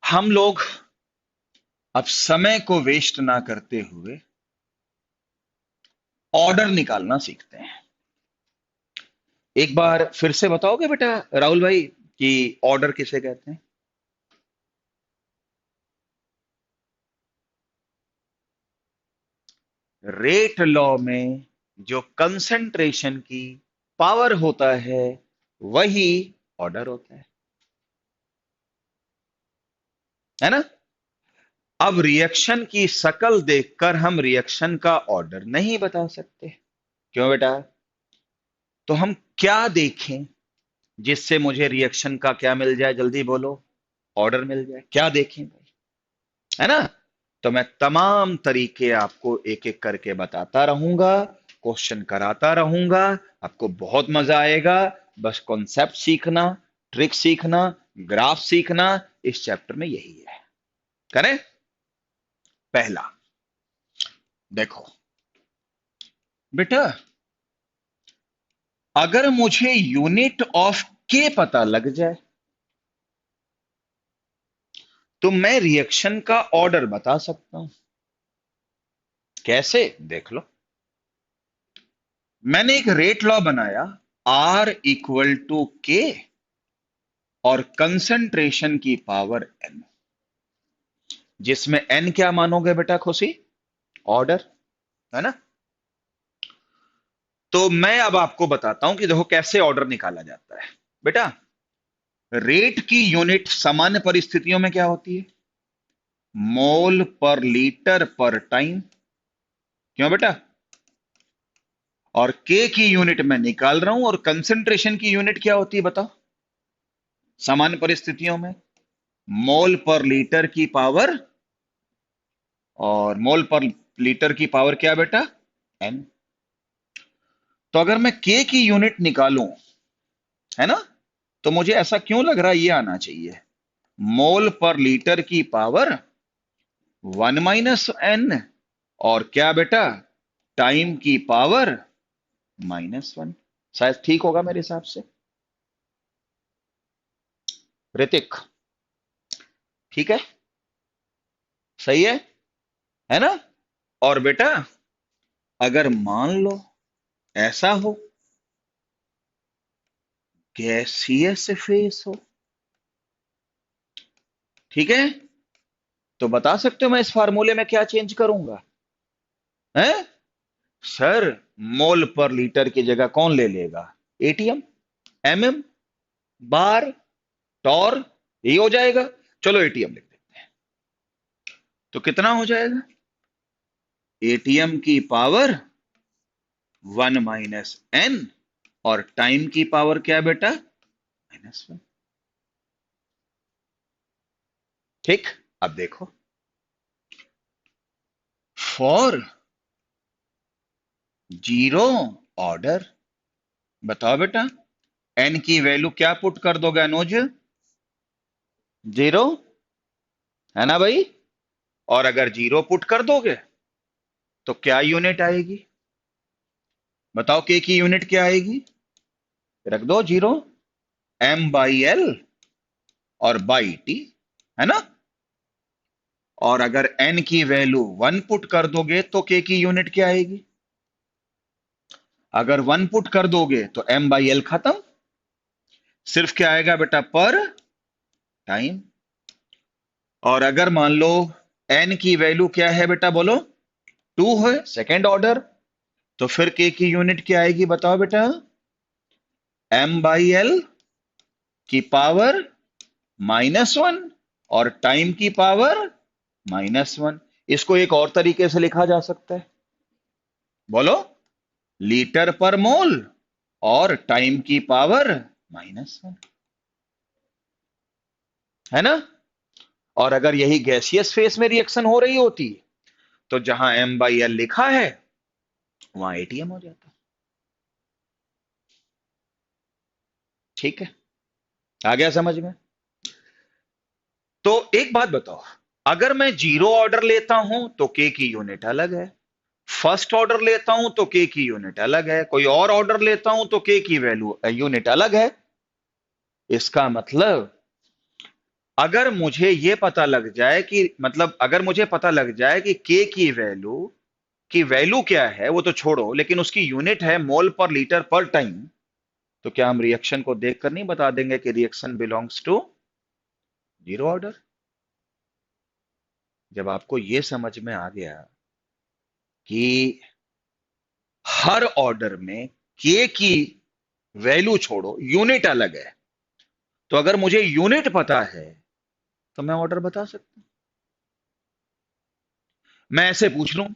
हम लोग अब समय को वेस्ट ना करते हुए ऑर्डर निकालना सीखते हैं। एक बार फिर से बताओगे बेटा राहुल भाई कि ऑर्डर किसे कहते हैं? रेट लॉ में जो कंसंट्रेशन की पावर होता है वही ऑर्डर होता है ना? अब रिएक्शन की शक्ल देखकर हम रिएक्शन का ऑर्डर नहीं बता सकते। क्यों बेटा? तो हम क्या देखें जिससे मुझे रिएक्शन का क्या मिल जाए? जल्दी बोलो। ऑर्डर मिल जाए। क्या देखें भाई? है ना? तो मैं तमाम तरीके आपको एक एक करके बताता रहूंगा, क्वेश्चन कराता रहूंगा। आपको बहुत मजा आएगा। बस कॉन्सेप्ट सीखना, ट्रिक सीखना, ग्राफ सीखना, इस चैप्टर में यही है। करें? पहला देखो बेटा, अगर मुझे यूनिट ऑफ के पता लग जाए तो मैं रिएक्शन का ऑर्डर बता सकता हूं। कैसे? देख लो। मैंने एक रेट लॉ बनाया, R इक्वल टू के और कंसंट्रेशन की पावर n, जिसमें n क्या मानोगे बेटा खुशी? ऑर्डर, है ना? तो मैं अब आपको बताता हूं कि देखो कैसे ऑर्डर निकाला जाता है। बेटा, रेट की यूनिट सामान्य परिस्थितियों में क्या होती है? मोल पर लीटर पर टाइम। क्यों बेटा? और के की यूनिट मैं निकाल रहा हूं, और कंसंट्रेशन की यूनिट क्या होती है बताओ सामान्य परिस्थितियों में? मोल पर लीटर की पावर, और मोल पर लीटर की पावर क्या बेटा? एन। तो अगर मैं के की यूनिट निकालूं, है ना, तो मुझे ऐसा क्यों लग रहा है ये आना चाहिए, मोल पर लीटर की पावर 1 - n, और क्या बेटा? टाइम की पावर -1। शायद ठीक होगा मेरे हिसाब से। ऋतिक, ठीक है? सही है ना? और बेटा, अगर मान लो ऐसा हो, गैसीय फेस हो, ठीक है, तो बता सकते हो मैं इस फार्मूले में क्या चेंज करूंगा? हैं? सर, मोल पर लीटर की जगह कौन ले लेगा? एटीएम, एमएम, बार, टॉर, ये हो जाएगा। चलो एटीएम लिख देते हैं। तो कितना हो जाएगा? एटीएम की पावर 1 - n, और टाइम की पावर क्या बेटा? -1। ठीक। अब देखो, फॉर जीरो ऑर्डर, बताओ बेटा, एन की वैल्यू क्या पुट कर दोगे अनुज? जीरो, है ना भाई? और अगर जीरो पुट कर दोगे तो क्या यूनिट आएगी? बताओ, के की यूनिट क्या आएगी? रख दो जीरो, m/l और बाई टी, है ना? और अगर n की वैल्यू 1 पुट कर दोगे तो k की यूनिट क्या आएगी? अगर 1 पुट कर दोगे तो m/l खत्म। सिर्फ क्या आएगा बेटा? पर टाइम। और अगर मान लो n की वैल्यू क्या है बेटा? बोलो। 2 है, सेकेंड ऑर्डर, तो फिर k की यूनिट क्या आएगी बताओ बेटा? m/l की पावर -1 और टाइम की पावर -1। इसको एक और तरीके से लिखा जा सकता है, बोलो। लीटर पर मोल और टाइम की पावर -1, है ना? और अगर यही गैसियस फेस में रिएक्शन हो रही होती तो जहां m/l लिखा है वहां एटीएम हो जाता। ठीक है? आ गया समझ में? तो एक बात बताओ, अगर मैं जीरो ऑर्डर लेता हूं तो के की यूनिट अलग है, फर्स्ट ऑर्डर लेता हूं तो के की यूनिट अलग है, कोई और ऑर्डर लेता हूं तो के की वैल्यू यूनिट अलग है। इसका मतलब अगर मुझे ये पता लग जाए कि मतलब अगर मुझे पता लग जाए कि के की वैल्यू क्या है, वो तो छोड़ो, लेकिन उसकी यूनिट है मोल पर लीटर पर टाइम, तो क्या हम रिएक्शन को देखकर नहीं बता देंगे कि reaction belongs to zero order? जब आपको ये समझ में आ गया कि हर ऑर्डर में के की वैल्यू छोड़ो, यूनिट अलग है, तो अगर मुझे यूनिट पता है तो मैं ऑर्डर बता सकता हूं। मैं ऐसे पूछ लूं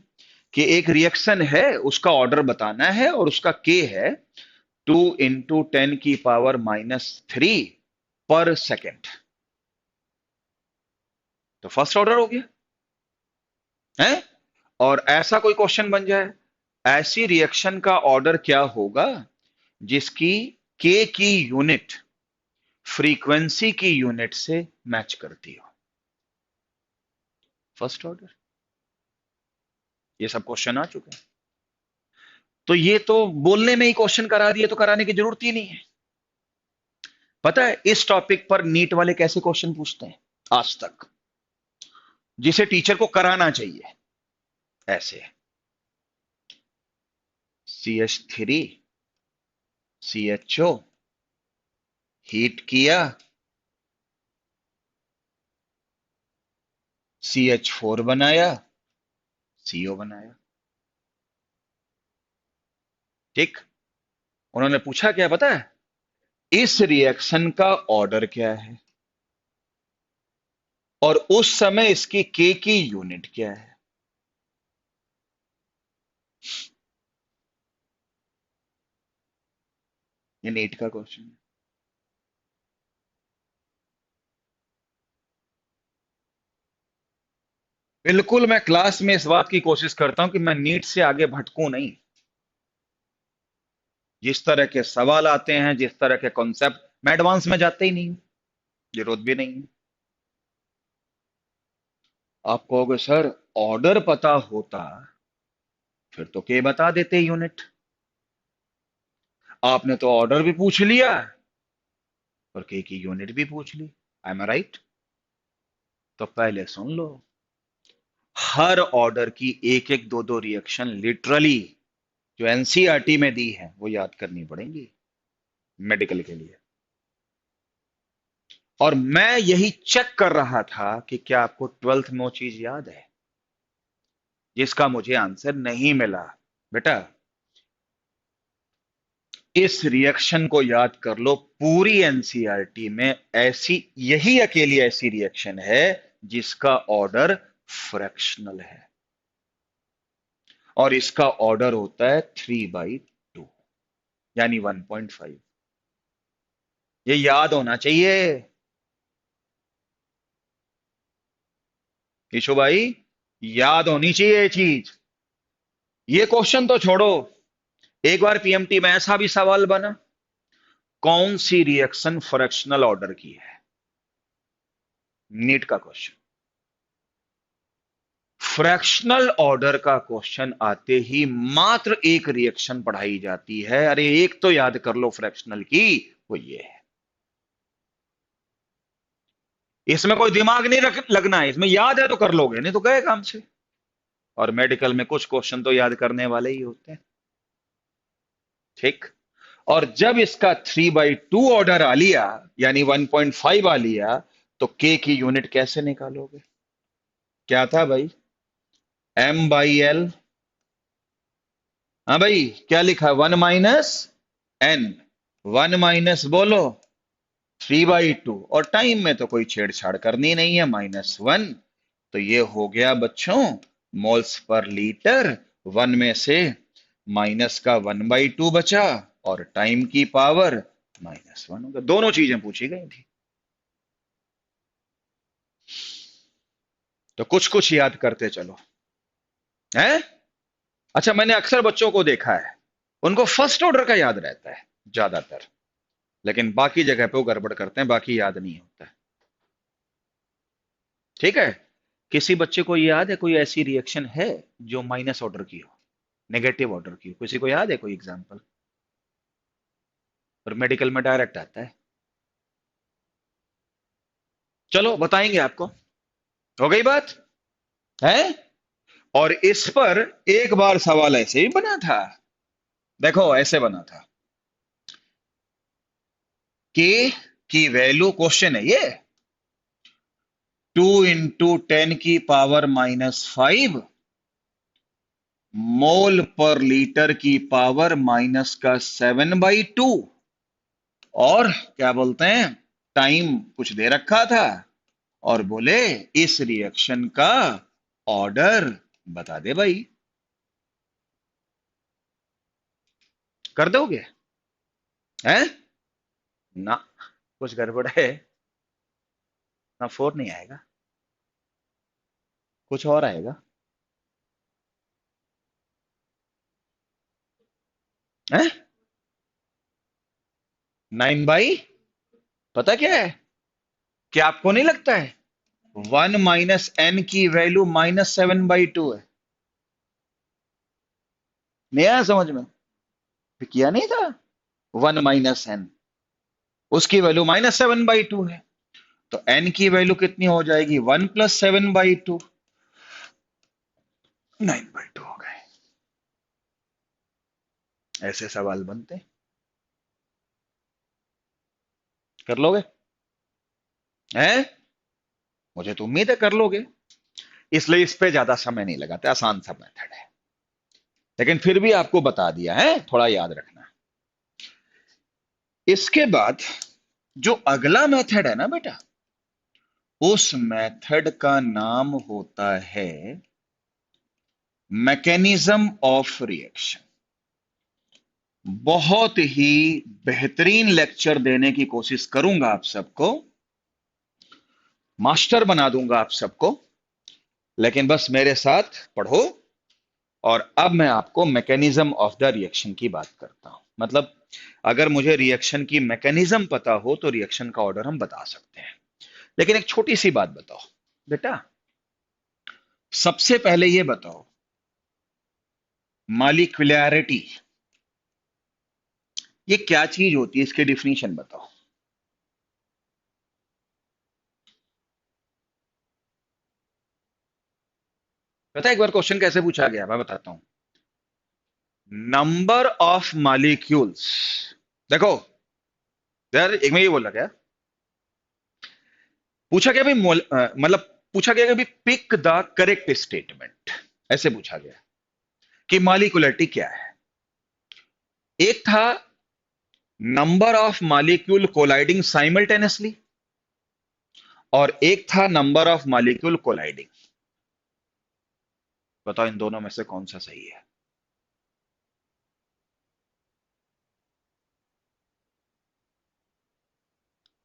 कि एक रिएक्शन है, उसका ऑर्डर बताना है और उसका के है 2 × 10⁻³ पर सेकेंड, तो फर्स्ट ऑर्डर हो गया है। और ऐसा कोई क्वेश्चन बन जाए, ऐसी रिएक्शन का ऑर्डर क्या होगा जिसकी के की यूनिट फ्रीक्वेंसी की यूनिट से मैच करती हो? First order. ये सब क्वेश्चन आ चुके हैं, तो ये तो बोलने में ही क्वेश्चन करा दिए, तो कराने की जरूरत ही नहीं है। पता है इस टॉपिक पर नीट वाले कैसे क्वेश्चन पूछते हैं आज तक, जिसे टीचर को कराना चाहिए? ऐसे CH3 CHO हीट किया, CH4 बनाया, CO बनाया। ठीक। उन्होंने पूछा क्या पता है, इस रिएक्शन का ऑर्डर क्या है और उस समय इसकी के की यूनिट क्या है। ये नीट का क्वेश्चन है। बिल्कुल, मैं क्लास में इस बात की कोशिश करता हूं कि मैं नीट से आगे भटकूं नहीं। जिस तरह के सवाल आते हैं, जिस तरह के कॉन्सेप्ट, मैं एडवांस में जाते ही नहीं हूं, जरूरत भी नहीं है। आप कहोगे सर ऑर्डर पता होता फिर तो के बता देते यूनिट। आपने तो ऑर्डर भी पूछ लिया और के की यूनिट भी पूछ ली। I am right? तो पहले सुन लो, हर ऑर्डर की एक एक दो दो रिएक्शन लिटरली जो एनसीईआरटी में दी है वो याद करनी पड़ेंगी मेडिकल के लिए। और मैं यही चेक कर रहा था कि क्या आपको ट्वेल्थ में वो चीज याद है जिसका मुझे आंसर नहीं मिला। बेटा इस रिएक्शन को याद कर लो, पूरी एनसीईआरटी में ऐसी यही अकेली ऐसी रिएक्शन है जिसका ऑर्डर फ्रैक्शनल है, और इसका ऑर्डर होता है 3/2 यानी 1.5। ये याद होना चाहिए ईशु भाई, याद होनी चाहिए ये चीज। ये क्वेश्चन तो छोड़ो, एक बार पीएमटी में ऐसा भी सवाल बना, कौन सी रिएक्शन फ्रैक्शनल ऑर्डर की है? नीट का क्वेश्चन, फ्रैक्शनल ऑर्डर का क्वेश्चन आते ही मात्र एक रिएक्शन पढ़ाई जाती है। अरे एक तो याद कर लो फ्रैक्शनल की, वो ये है। इसमें कोई दिमाग नहीं लगना है, इसमें याद है तो कर लोगे, नहीं तो गए काम से। और मेडिकल में कुछ क्वेश्चन तो याद करने वाले ही होते हैं। ठीक। और जब इसका 3/2 ऑर्डर आ लिया यानी 1.5 आ लिया, तो के की यूनिट कैसे निकालोगे? क्या था भाई? M/L। हाँ भाई, क्या लिखा? 1 - n। 1 - बोलो 3/2, और टाइम में तो कोई छेड़छाड़ करनी नहीं है, -1। तो ये हो गया बच्चों मोल्स पर लीटर। वन में से माइनस का 1/2 बचा और टाइम की पावर -1 होगा। दोनों चीजें पूछी गई थी, तो कुछ कुछ याद करते चलो है। अच्छा, मैंने अक्सर बच्चों को देखा है, उनको फर्स्ट ऑर्डर का याद रहता है ज्यादातर, लेकिन बाकी जगह पे वो गड़बड़ करते हैं, बाकी याद नहीं होता है। ठीक है। किसी बच्चे को याद है कोई ऐसी रिएक्शन है जो माइनस ऑर्डर की हो, नेगेटिव ऑर्डर की हो? किसी को याद है कोई एग्जांपल? और मेडिकल में डायरेक्ट आता है। चलो बताएंगे आपको। हो गई बात है। और इस पर एक बार सवाल ऐसे ही बना था। देखो ऐसे बना था। के की वैल्यू, क्वेश्चन है ये, 2 × 10⁻⁵ मोल पर लीटर की पावर माइनस का 7/2। और क्या बोलते हैं, टाइम कुछ दे रखा था, और बोले इस रिएक्शन का ऑर्डर बता दे भाई। कर दोगे? हैं? ना, कुछ गड़बड़ है ना, 4 नहीं आएगा, कुछ और आएगा। हैं? 9/, पता क्या है, क्या आपको नहीं लगता है 1 - n की वैल्यू -7/2 है? नहीं आया समझ में? फिर किया नहीं था, 1 - n, उसकी वैल्यू -7/2 है। तो n की वैल्यू कितनी हो जाएगी, 1 + 7/2, 9/2 हो गए। ऐसे सवाल बनते हैं। कर लोगे? हैं? मुझे तो उम्मीद है कर लोगे, इसलिए इस पे ज्यादा समय नहीं लगाते, आसान सा मेथड है। लेकिन फिर भी आपको बता दिया है, थोड़ा याद रखना। इसके बाद जो अगला मेथड है ना बेटा, उस मेथड का नाम होता है मैकेनिज्म ऑफ रिएक्शन। बहुत ही बेहतरीन लेक्चर देने की कोशिश करूंगा, आप सबको मास्टर बना दूंगा आप सबको। लेकिन बस मेरे साथ पढ़ो। और अब मैं आपको मैकेनिज्म ऑफ द रिएक्शन की बात करता हूं। मतलब अगर मुझे रिएक्शन की मैकेनिज्म पता हो तो रिएक्शन का ऑर्डर हम बता सकते हैं। लेकिन एक छोटी सी बात बताओ बेटा, सबसे पहले ये बताओ, मॉलिक्यूलैरिटी ये क्या चीज होती है, इसके डिफिनीशन बताओ। पता है एक बार क्वेश्चन कैसे पूछा गया, मैं बताता हूं। नंबर ऑफ मॉलिक्यूल्स, देखो यार, एक में ये बोला गया, पूछा गया भाई मतलब पूछा गया कि भाई पिक द करेक्ट स्टेटमेंट, ऐसे पूछा गया कि मॉलिक्यूलरिटी क्या है। एक था number of molecule colliding simultaneously, और एक था नंबर ऑफ मॉलिक्यूल कोलाइडिंग। बताओ इन दोनों में से कौन सा सही है?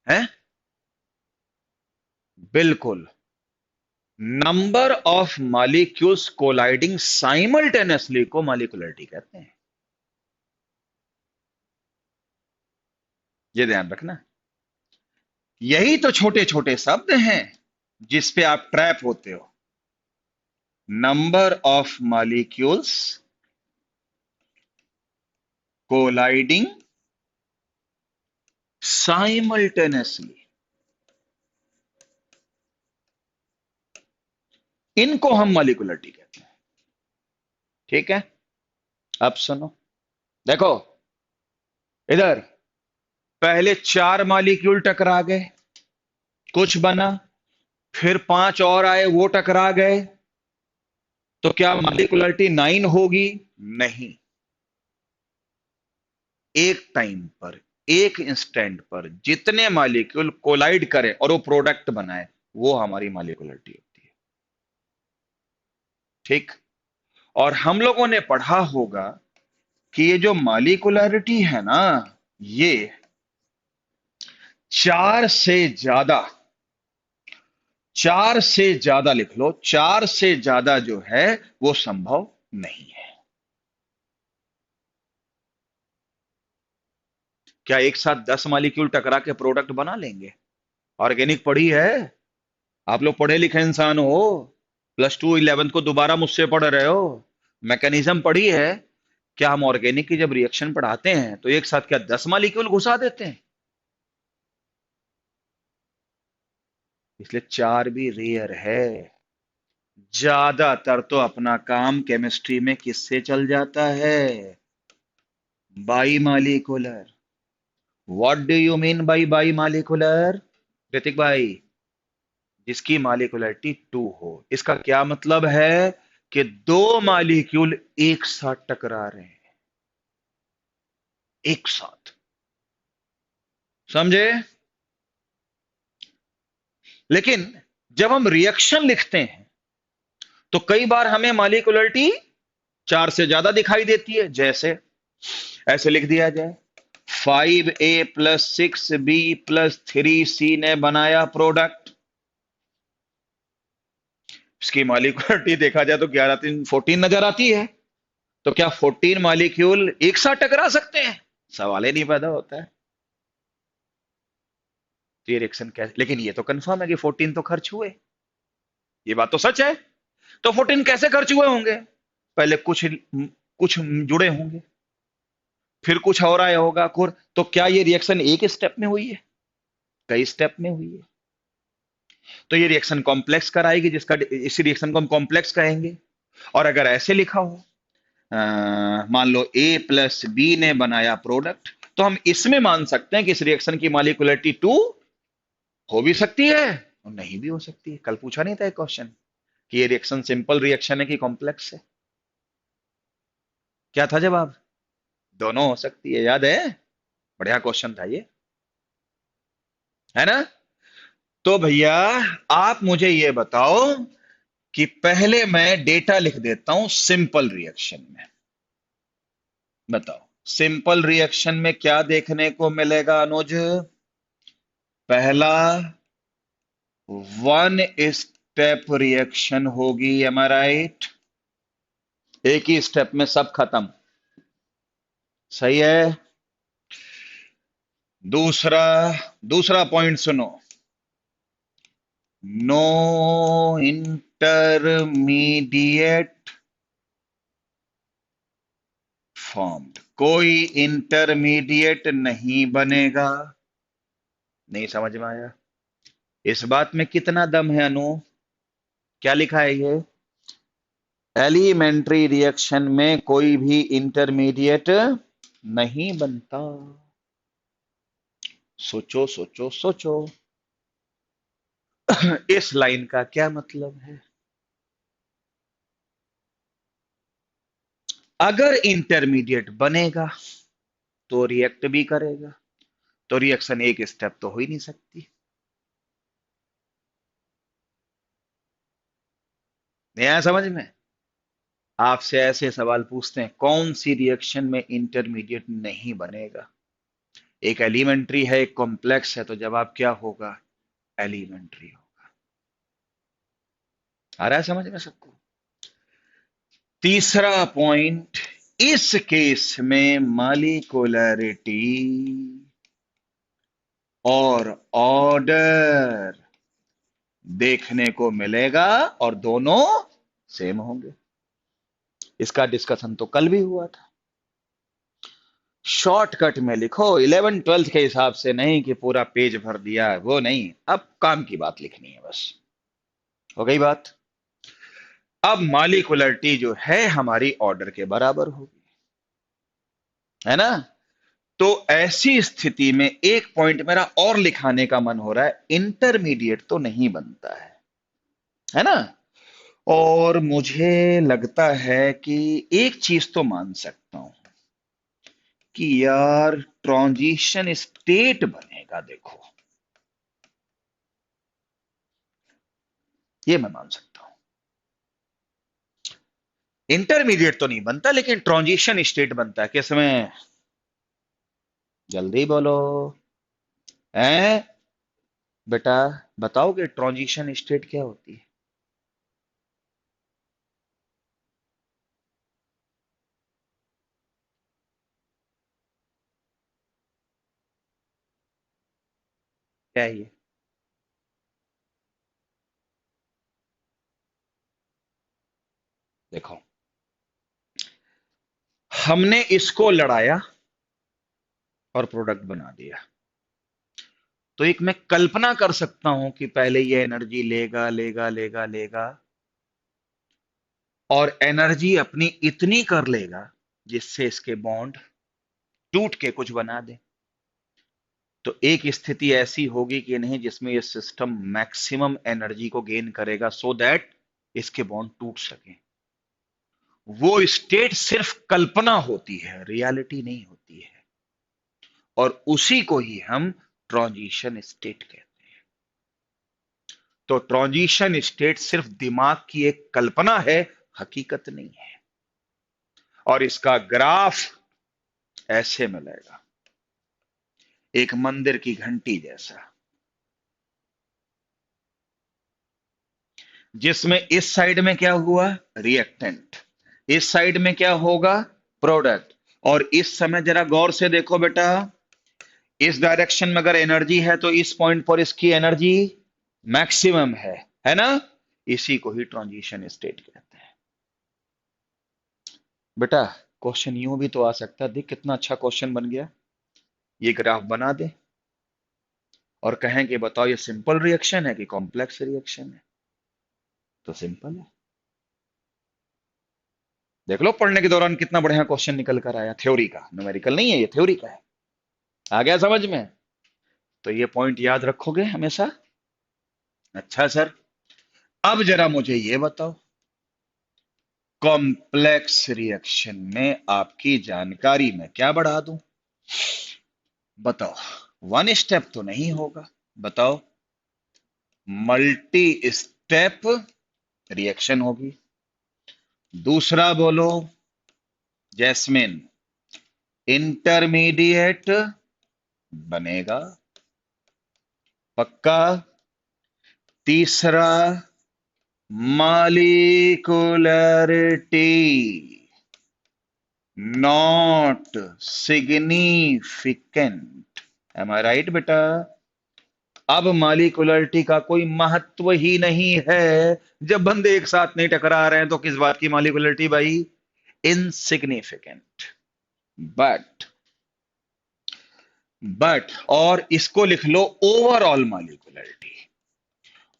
हैं? बिल्कुल, number of molecules colliding simultaneously को मॉलिक्यूलरिटी कहते हैं। ये ध्यान रखना। यही तो छोटे छोटे शब्द हैं जिस पे आप ट्रैप होते हो। Number of molecules colliding simultaneously, इनको हम मॉलिक्यूलरिटी कहते हैं। ठीक है, अब सुनो, देखो इधर पहले 4 मॉलिक्यूल टकरा गए, कुछ बना, फिर 5 और आए, वो टकरा गए, तो क्या मॉलिक्यूलरिटी 9 होगी? नहीं। एक टाइम पर, एक इंस्टेंट पर जितने मॉलिक्यूल कोलाइड करें और वो प्रोडक्ट बनाए, वो हमारी मॉलिक्यूलरिटी होती है। ठीक। और हम लोगों ने पढ़ा होगा कि ये जो मॉलिक्यूलरिटी है ना, ये 4 से ज्यादा, 4 से ज्यादा लिख लो, 4 से ज्यादा जो है वो संभव नहीं है। क्या एक साथ 10 मॉलिक्यूल टकरा के प्रोडक्ट बना लेंगे? ऑर्गेनिक पढ़ी है, आप लोग पढ़े लिखे इंसान हो, +2 11th को दोबारा मुझसे पढ़ रहे हो, मैकेनिज्म पढ़ी है। क्या हम ऑर्गेनिक की जब रिएक्शन पढ़ाते हैं तो एक साथ क्या 10 मॉलिक्यूल घुसा देते हैं? इसलिए 4 भी रेयर है। ज्यादातर तो अपना काम केमिस्ट्री में किससे चल जाता है? By molecular. What do you mean by molecular? Hrithik भाई, जिसकी मालिकुलरिटी 2 हो, इसका क्या मतलब है? कि दो मालिक्यूल एक साथ टकरा रहे हैं, एक साथ। समझे? लेकिन जब हम रिएक्शन लिखते हैं तो कई बार हमें मालिकुलरिटी 4 से ज्यादा दिखाई देती है। जैसे ऐसे लिख दिया जाए, 5A+6B+3C ने बनाया प्रोडक्ट। इसकी मालिक्यूलिटी देखा जाए तो 11 3 14 नजर आती है। तो क्या 14 मालिक्यूल एक साथ टकरा सकते हैं? सवाल ही नहीं पैदा होता है। तो ये रिएक्शन कैसे? लेकिन ये तो कंफर्म है कि 14 तो खर्च हुए। ये बात तो सच है। तो 14 कैसे खर्च हुए होंगे? पहले कुछ कुछ जुड़े होंगे, फिर कुछ और आया होगा तो क्या ये रिएक्शन एक स्टेप में हुई है? कई स्टेप में हुई है। तो ये रिएक्शन कॉम्प्लेक्स कराएगी, जिसका इसी रिएक्शन को हम कॉम्प्लेक्स कहेंगे। और अगर ऐसे लिखा हो, मान लो A+B ने बनाया प्रोडक्ट, तो हम इसमें मान सकते हैं कि इस रिएक्शन की मॉलिक्यूलरिटी 2 हो भी सकती है और नहीं भी हो सकती है। कल पूछा नहीं था एक क्वेश्चन कि ये रिएक्शन सिंपल रिएक्शन है कि कॉम्प्लेक्स है? क्या था जवाब? दोनों हो सकती है। याद है? बढ़िया क्वेश्चन था ये, है ना? तो भैया, आप मुझे ये बताओ कि पहले मैं डेटा लिख देता हूं सिंपल रिएक्शन में। बताओ, सिंपल रिएक्शन में क्या देखने को मिलेगा अनुज? पहला, वन स्टेप रिएक्शन होगी, एम आई राइट? एक ही स्टेप में सब खत्म। सही है। दूसरा, दूसरा पॉइंट सुनो, नो इंटरमीडिएट फॉर्म्ड। कोई इंटरमीडिएट नहीं बनेगा। नहीं समझ में आया? इस बात में कितना दम है अनु? क्या लिखा है ये? एलिमेंट्री रिएक्शन में कोई भी इंटरमीडिएट नहीं बनता। सोचो सोचो सोचो। इस लाइन का क्या मतलब है? अगर इंटरमीडिएट बनेगा तो रिएक्ट भी करेगा, तो रिएक्शन एक स्टेप तो हो ही नहीं सकती। नहीं आया समझ में? आपसे ऐसे सवाल पूछते हैं, कौन सी रिएक्शन में इंटरमीडिएट नहीं बनेगा? एक एलिमेंट्री है, एक कॉम्प्लेक्स है, तो जवाब क्या होगा? एलिमेंट्री होगा। आ रहा है समझ में सबको? तीसरा पॉइंट, इस केस में मालिकुलरिटी और ऑर्डर देखने को मिलेगा और दोनों सेम होंगे। इसका डिस्कशन तो कल भी हुआ था। शॉर्टकट में लिखो, 11 12 के हिसाब से नहीं कि पूरा पेज भर दिया है, वो नहीं। अब काम की बात लिखनी है बस। हो गई बात? अब मालिकुलरिटी जो है हमारी ऑर्डर के बराबर होगी, है ना? तो ऐसी स्थिति में एक पॉइंट मेरा और लिखाने का मन हो रहा है, इंटरमीडिएट तो नहीं बनता है ना? और मुझे लगता है कि एक चीज तो मान सकता हूं कि यार ट्रांजिशन स्टेट बनेगा। देखो, ये मैं मान सकता हूं। इंटरमीडिएट तो नहीं बनता, लेकिन ट्रांजिशन स्टेट बनता है। किसमें? जल्दी बोलो। हैं बेटा? बताओगे ट्रांजिशन स्टेट क्या होती है? क्या है ये? देखो, हमने इसको लड़ाया और प्रोडक्ट बना दिया। तो एक मैं कल्पना कर सकता हूं कि पहले ये एनर्जी लेगा लेगा लेगा लेगा और एनर्जी अपनी इतनी कर लेगा जिससे इसके बॉन्ड टूट के कुछ बना दे। तो एक स्थिति ऐसी होगी कि नहीं जिसमें ये सिस्टम मैक्सिमम एनर्जी को गेन करेगा सो दैट इसके बॉन्ड टूट सके। वो स्टेट सिर्फ कल्पना होती है, रियलिटी नहीं होती है, और उसी को ही हम ट्रांजिशन स्टेट कहते हैं। तो ट्रांजिशन स्टेट सिर्फ दिमाग की एक कल्पना है, हकीकत नहीं है। और इसका ग्राफ ऐसे मिलेगा, एक मंदिर की घंटी जैसा, जिसमें इस साइड में क्या हुआ, रिएक्टेंट, इस साइड में क्या होगा, प्रोडक्ट। और इस समय जरा गौर से देखो बेटा, इस डायरेक्शन में अगर एनर्जी है तो इस पॉइंट पर इसकी एनर्जी मैक्सिमम है ना। इसी को ही ट्रांजिशन स्टेट कहते हैं। बेटा क्वेश्चन यूं भी तो आ सकता है, देख कितना अच्छा क्वेश्चन बन गया। ये ग्राफ बना दे और कहें कि बताओ ये सिंपल रिएक्शन है कि कॉम्प्लेक्स रिएक्शन है। तो सिंपल है, देख लो पढ़ने के दौरान कितना बढ़िया क्वेश्चन निकल कर आया, थ्योरी का, न्यूमेरिकल नहीं है, ये थ्योरी का है। आ गया समझ में? तो ये पॉइंट याद रखोगे हमेशा। अच्छा सर, अब जरा मुझे ये बताओ, कॉम्प्लेक्स रिएक्शन में आपकी जानकारी में क्या बढ़ा दूं? बताओ, वन स्टेप तो नहीं होगा, बताओ, मल्टी स्टेप रिएक्शन होगी। दूसरा बोलो जैस्मिन, इंटरमीडिएट बनेगा, पक्का। तीसरा, molecularity not significant. Am I right बेटा? अब मालिकुलरिटी का कोई महत्व ही नहीं है। जब बंदे एक साथ नहीं टकरा रहे हैं तो किस बात की मालिकुलरिटी भाई? इनसिग्निफिकेंट। बट और इसको लिख लो overall molecularity.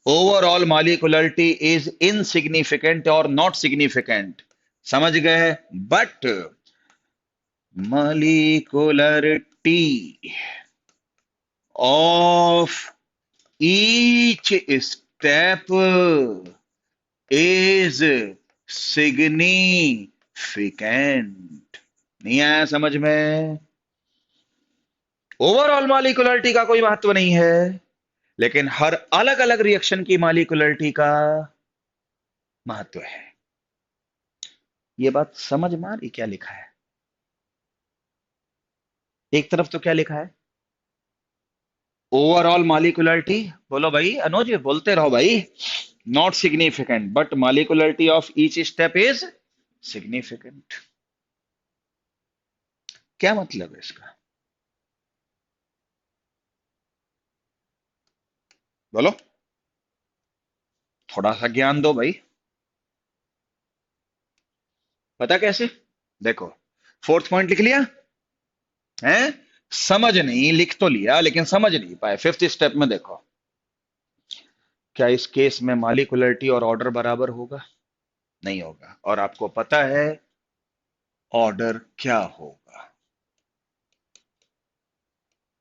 Overall molecularity is insignificant और नॉट सिग्निफिकेंट, समझ गए? But molecularity of each step is significant. नहीं आया समझ में? ओवरऑल मालिकुलरिटी का कोई महत्व नहीं है, लेकिन हर अलग अलग रिएक्शन की मालिकुलरिटी का महत्व है। यह बात समझ में आ रही? क्या लिखा है एक तरफ तो क्या लिखा है, ओवरऑल मालिकुलरिटी, बोलो भाई अनुज, बोलते रहो भाई, not significant, but molecularity of each step is significant. क्या मतलब है इसका? बोलो, थोड़ा सा ज्ञान दो भाई। पता कैसे? देखो, फोर्थ पॉइंट लिख लिया है, समझ नहीं, लिख तो लिया लेकिन समझ नहीं पाए। फिफ्थ स्टेप में देखो, क्या इस केस में मालिकुलरिटी और ऑर्डर बराबर होगा? नहीं होगा। और आपको पता है ऑर्डर क्या होगा?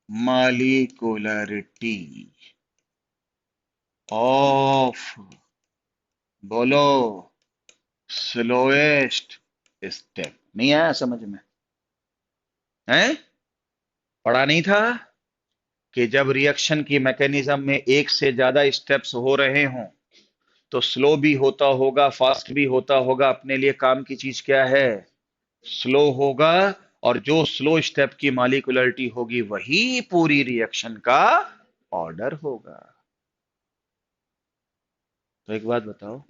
मालिकुलरिटी ऑफ, बोलो, स्लोएस्ट स्टेप। नहीं आया समझ में? है? पढ़ा नहीं था कि जब रिएक्शन की मैकेनिज्म में एक से ज्यादा स्टेप्स हो रहे हों तो स्लो भी होता होगा, फास्ट भी होता होगा। अपने लिए काम की चीज क्या है? स्लो होगा। और जो स्लो स्टेप की मालिकुलरिटी होगी वही पूरी रिएक्शन का ऑर्डर होगा। तो एक बात बताओ,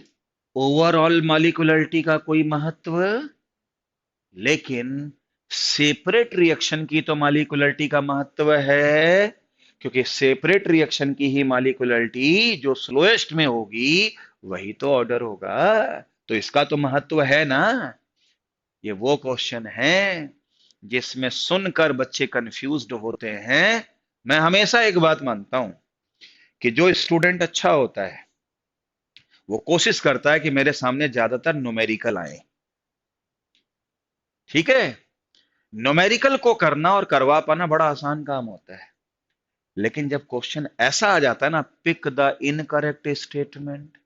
ओवरऑल मालिकुलरिटी का कोई महत्व, लेकिन सेपरेट रिएक्शन की तो मालिकुलरिटी का महत्व है, क्योंकि सेपरेट रिएक्शन की ही मालिकुलरिटी जो स्लोएस्ट में होगी वही तो ऑर्डर होगा। तो इसका तो महत्व है ना। ये वो क्वेश्चन है जिसमें सुनकर बच्चे कंफ्यूज्ड होते हैं मैं हमेशा एक बात मानता हूं कि जो स्टूडेंट अच्छा होता है वो कोशिश करता है कि मेरे सामने ज्यादातर न्यूमेरिकल आए। ठीक है। न्यूमेरिकल को करना और करवा पाना बड़ा आसान काम होता है, लेकिन जब क्वेश्चन ऐसा आ जाता है ना, pick the incorrect statement,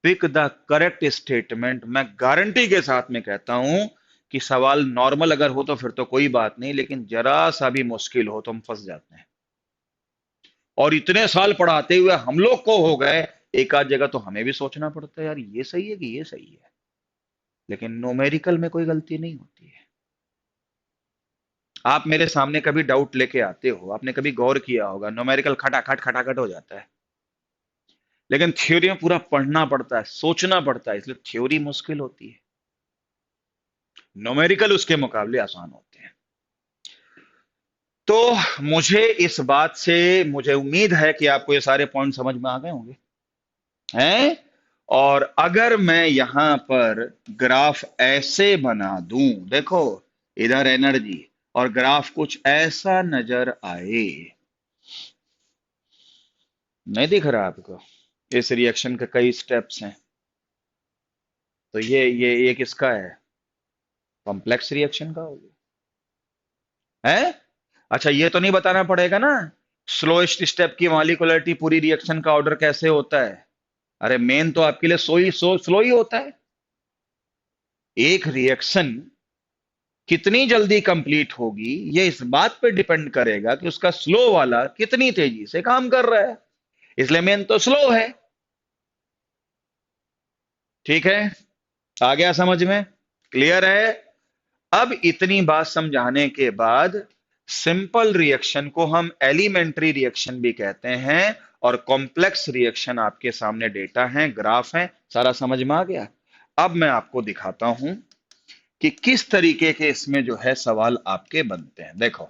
pick the correct statement, मैं गारंटी के साथ में कहता हूं कि सवाल नॉर्मल अगर हो तो फिर तो कोई बात नहीं, लेकिन जरा सा भी मुश्किल हो तो हम फंस जाते हैं। और इतने साल पढ़ाते हुए हम लोग को हो गए, एक आध जगह तो हमें भी सोचना पड़ता है यार ये सही है कि ये सही है। लेकिन न्यूमेरिकल में कोई गलती नहीं होती है। आप मेरे सामने कभी डाउट लेके आते हो, आपने कभी गौर किया होगा, न्यूमेरिकल खटाखट खटाखट हो जाता है, लेकिन थ्योरी में पूरा पढ़ना पड़ता है, सोचना पड़ता है, इसलिए थ्योरी मुश्किल होती है, न्यूमेरिकल उसके मुकाबले आसान होते हैं। तो मुझे इस बात से मुझे उम्मीद है कि आपको ये सारे पॉइंट समझ में आ गए होंगे हैं। और अगर मैं यहां पर ग्राफ ऐसे बना दूं, देखो इधर एनर्जी, और ग्राफ कुछ ऐसा नजर आए, नहीं दिख रहा आपको? इस रिएक्शन के कई स्टेप्स हैं, तो ये किसका है? कॉम्प्लेक्स रिएक्शन का हो गया है। अच्छा, ये तो नहीं बताना पड़ेगा ना स्लोएस्ट स्टेप की मॉलिक्यूलरिटी पूरी रिएक्शन का ऑर्डर कैसे होता है? अरे मेन तो आपके लिए स्लो ही होता है। एक रिएक्शन कितनी जल्दी कंप्लीट होगी ये इस बात पे डिपेंड करेगा कि उसका स्लो वाला कितनी तेजी से काम कर रहा है, इसलिए मेन तो स्लो है। ठीक है, आ गया समझ में? क्लियर है? अब इतनी बात समझाने के बाद सिंपल रिएक्शन को हम एलिमेंट्री रिएक्शन भी कहते हैं, और कॉम्प्लेक्स रिएक्शन आपके सामने डेटा है, ग्राफ है, सारा समझ में आ गया। अब मैं आपको दिखाता हूं कि किस तरीके के इसमें जो है सवाल आपके बनते हैं। देखो,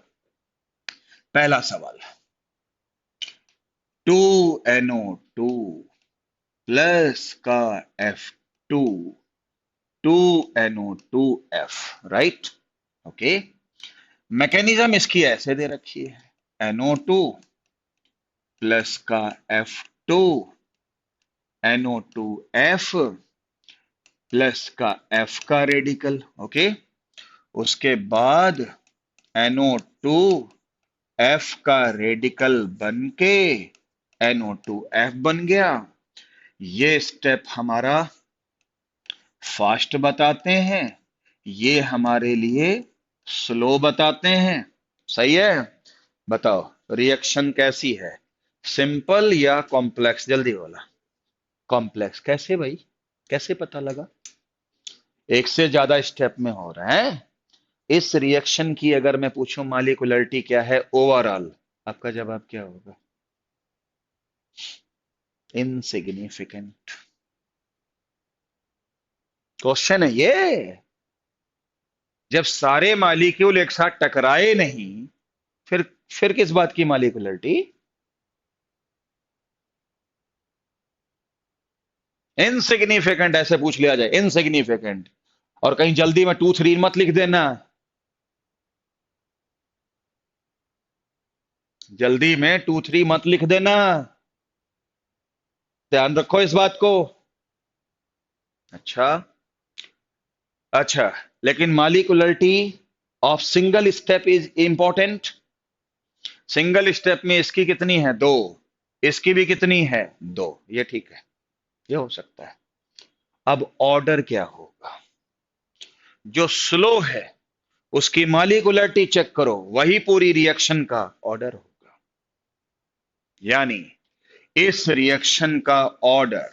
पहला सवाल, 2NO2 प्लस का F2 2NO2F, right? Okay, mechanism इसकी ऐसे दे रखी है, NO2 प्लस का F2 NO2F प्लस का F का रेडिकल। ओके, उसके बाद NO2F का रेडिकल बन के NO2F बन गया। ये स्टेप हमारा फास्ट बताते हैं, ये हमारे लिए स्लो बताते हैं। सही है? बताओ रिएक्शन कैसी है, सिंपल या कॉम्प्लेक्स? जल्दी बोला। कॉम्प्लेक्स कैसे भाई, कैसे पता लगा? एक से ज्यादा स्टेप में हो रहा है। इस रिएक्शन की अगर मैं पूछूं मॉलिक्यूलरिटी क्या है ओवरऑल, आपका जवाब क्या होगा? इनसिग्निफिकेंट। क्वेश्चन है ये। जब सारे मॉलिक्यूल एक साथ टकराए नहीं, फिर फिर किस बात की मॉलिक्यूलरिटी? इनसिग्निफिकेंट ऐसे पूछ लिया जाए, इनसिग्निफिकेंट। और कहीं जल्दी में 2 3 मत लिख देना, जल्दी में 2 3 मत लिख देना, ध्यान रखो इस बात को। अच्छा, अच्छा, लेकिन molecularity of single step is important. Single step में इसकी कितनी है? 2, इसकी भी कितनी है? 2। ये ठीक है, ये हो सकता है। अब ऑर्डर क्या होगा? जो स्लो है उसकी मॉलिक्यूलरिटी चेक करो, वही पूरी रिएक्शन का ऑर्डर होगा। यानी इस रिएक्शन का ऑर्डर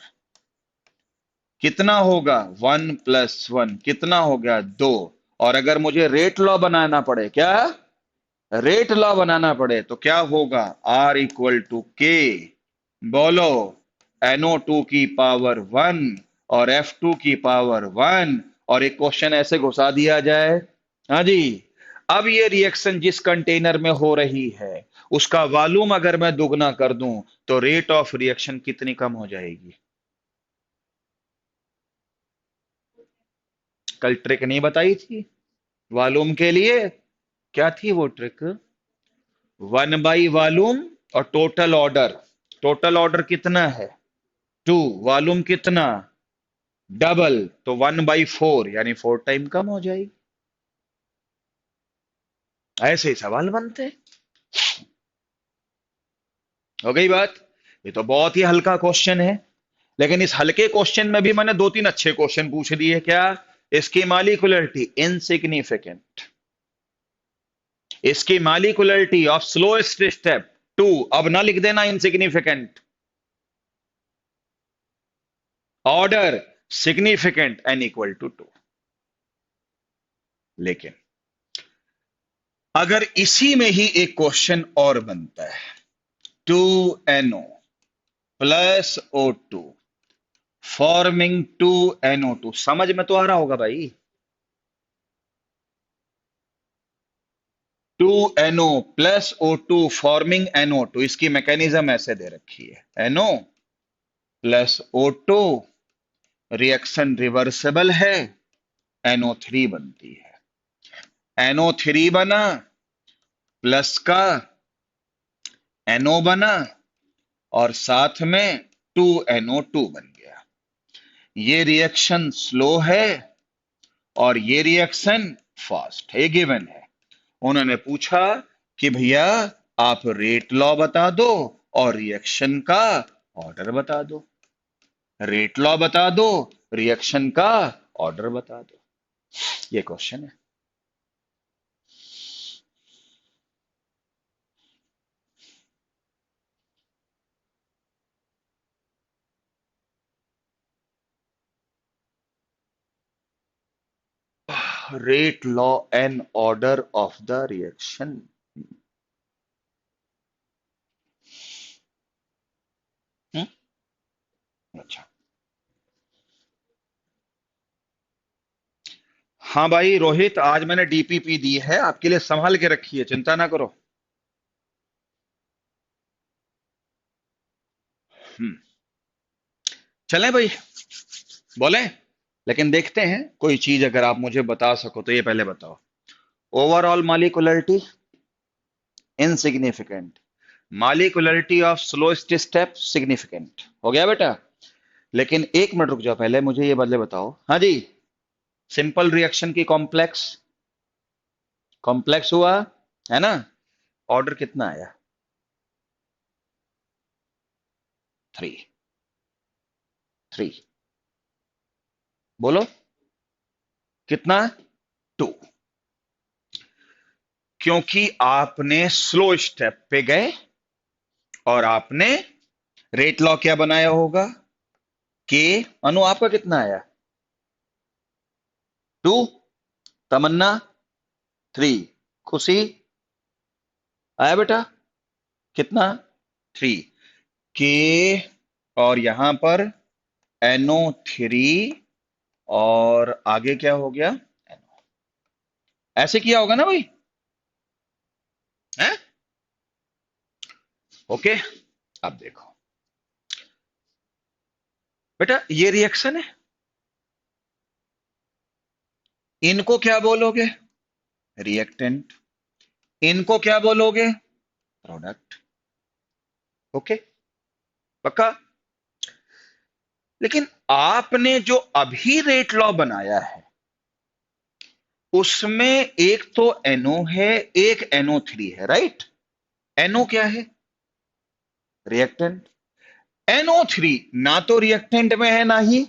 कितना होगा? 1 + 1 कितना हो गया? 2। और अगर मुझे रेट लॉ बनाना पड़े, क्या रेट लॉ बनाना पड़े, तो क्या होगा? R = K, बोलो, NO2 की पावर 1 और F2 की पावर 1, और एक क्वेश्चन ऐसे घुसा दिया जाए। हाँ जी, अब ये रिएक्शन जिस कंटेनर में हो रही है उसका वॉल्यूम अगर मैं दुगना कर दूं तो रेट ऑफ रिएक्शन कितनी कम हो जाएगी? कल ट्रिक नहीं बताई थी वॉल्यूम के लिए? क्या थी वो ट्रिक? 1/वॉल्यूम और टोटल ऑर्डर कितना है 2, वॉल्यूम कितना डबल, तो 1/4 यानी 4 टाइम कम हो जाएगी। ऐसे ही सवाल बनते हैं। हो गई बात। ये तो बहुत ही हल्का क्वेश्चन है, लेकिन इस हल्के क्वेश्चन में भी मैंने 2-3 अच्छे क्वेश्चन पूछ दिए। क्या? इसकी मालिकुलरिटी इनसिग्निफिकेंट, इसकी मालिकुलरिटी ऑफ स्लोएस्ट स्टेप 2, अब ना लिख देना insignificant, order significant n equal to 2। लेकिन अगर इसी में ही एक क्वेश्चन और बनता है, 2NO plus O2 forming 2NO2, समझ में तो आ रहा होगा भाई। 2NO plus O2 forming NO2, इसकी मैकेनिज्म ऐसे दे रखी है, NO plus O2 reaction reversible है, NO3 बनती है। NO3 बना, प्लस का NO बना, और साथ में 2NO2 बन गया। ये रिएक्शन स्लो है और ये रिएक्शन फास्ट है, ये गिवन है। उन्होंने पूछा कि भैया आप रेट लॉ बता दो और रिएक्शन का ऑर्डर बता दो, रेट लॉ बता दो, रिएक्शन का ऑर्डर बता दो। ये क्वेश्चन है। Rate law and order of the reaction. अच्छा, हाँ भाई रोहित, आज मैंने डीपीपी दी है आपके लिए, संभाल के रखिए, चिंता ना करो। हम्म चलें भाई, बोले। लेकिन देखते हैं, कोई चीज अगर आप मुझे बता सको तो ये पहले बताओ। Overall molecularity insignificant, molecularity of slowest step significant, हो गया बेटा। लेकिन एक मिनट रुक जाओ, पहले मुझे ये बदले बताओ। हाँ जी, सिंपल रिएक्शन की कॉम्प्लेक्स, कॉम्प्लेक्स हुआ है ना, ऑर्डर कितना आया 3, 3, बोलो कितना 2, क्योंकि आपने स्लो स्टेप पे गए और आपने रेट लॉ क्या बनाया होगा, के अनु आपका कितना आया 2, तमन्ना 3, खुशी आया बेटा कितना 3, के, और यहां पर NO3, और आगे क्या हो गया NO। ऐसे किया होगा ना भाई, है? ओके, अब देखो बेटा, ये रिएक्शन है, इनको क्या बोलोगे रिएक्टेंट, इनको क्या बोलोगे प्रोडक्ट। ओके, पक्का। लेकिन आपने जो अभी रेट लॉ बनाया है उसमें एक तो NO है, एक NO3 है, राइट। NO क्या है रिएक्टेंट, NO3 ना तो रिएक्टेंट में है ना ही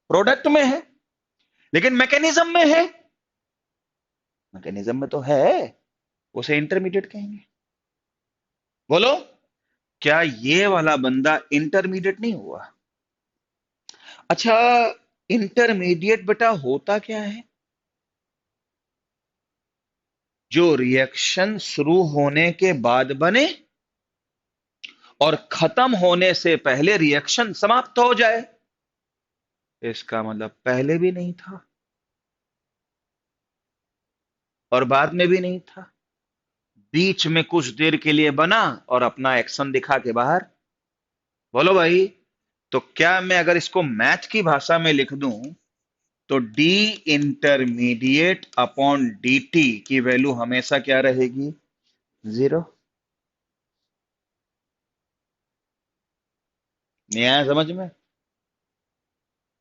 प्रोडक्ट में है, लेकिन मैकेनिज्म में है, मैकेनिज्म में तो है, उसे इंटरमीडिएट कहेंगे। बोलो, क्या ये वाला बंदा इंटरमीडिएट नहीं हुआ? अच्छा, इंटरमीडिएट बेटा होता क्या है, जो रिएक्शन शुरू होने के बाद बने और खत्म होने से पहले रिएक्शन समाप्त हो जाए। इसका मतलब पहले भी नहीं था और बाद में भी नहीं था, बीच में कुछ देर के लिए बना और अपना एक्शन दिखा के बाहर। बोलो भाई, तो क्या मैं अगर इसको मैथ की भाषा में लिख दूं तो डी इंटरमीडिएट अपॉन dt की वैल्यू हमेशा क्या रहेगी 0। नहीं आया समझ में?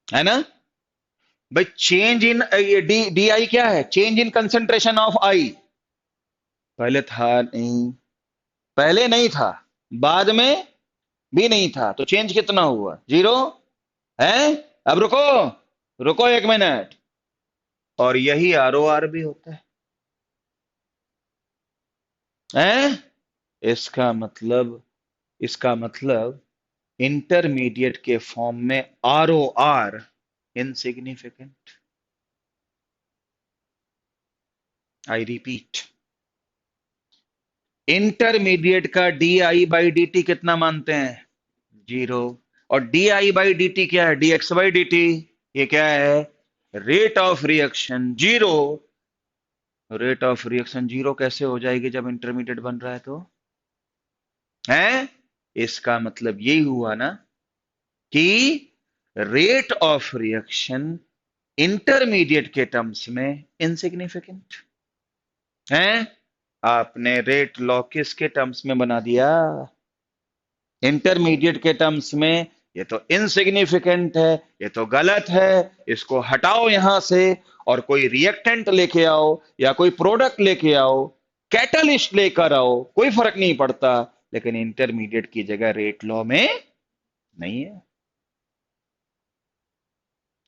है ना भाई? Change in D D I क्या है? चेंज इन कंसंट्रेशन ऑफ आई। पहले था नहीं, पहले नहीं था, बाद में भी नहीं था, तो चेंज कितना हुआ? जीरो है। अब रुको, रुको एक मिनट। और यही आर ओ आर भी होता है? इसका मतलब इंटरमीडिएट के फॉर्म में R O R insignificant. I repeat, intermediate का D I by D T कितना मानते हैं? जीरो। और D I by D T क्या है? D X by D T. ये क्या है? Rate of reaction zero. Rate of reaction zero कैसे हो जाएगी जब इंटरमीडिएट बन रहा है तो? है? इसका मतलब यही हुआ ना कि रेट ऑफ रिएक्शन इंटरमीडिएट के टर्म्स में इनसिग्निफिकेंट है। आपने रेट लॉ किसके टर्म्स में बना दिया? इंटरमीडिएट के टर्म्स में। ये तो इनसिग्निफिकेंट है, ये तो गलत है, इसको हटाओ यहां से और कोई रिएक्टेंट लेके आओ या कोई प्रोडक्ट लेके आओ, कैटलिस्ट लेकर आओ, कोई फर्क नहीं पड़ता, लेकिन इंटरमीडिएट की जगह रेट लॉ में नहीं है।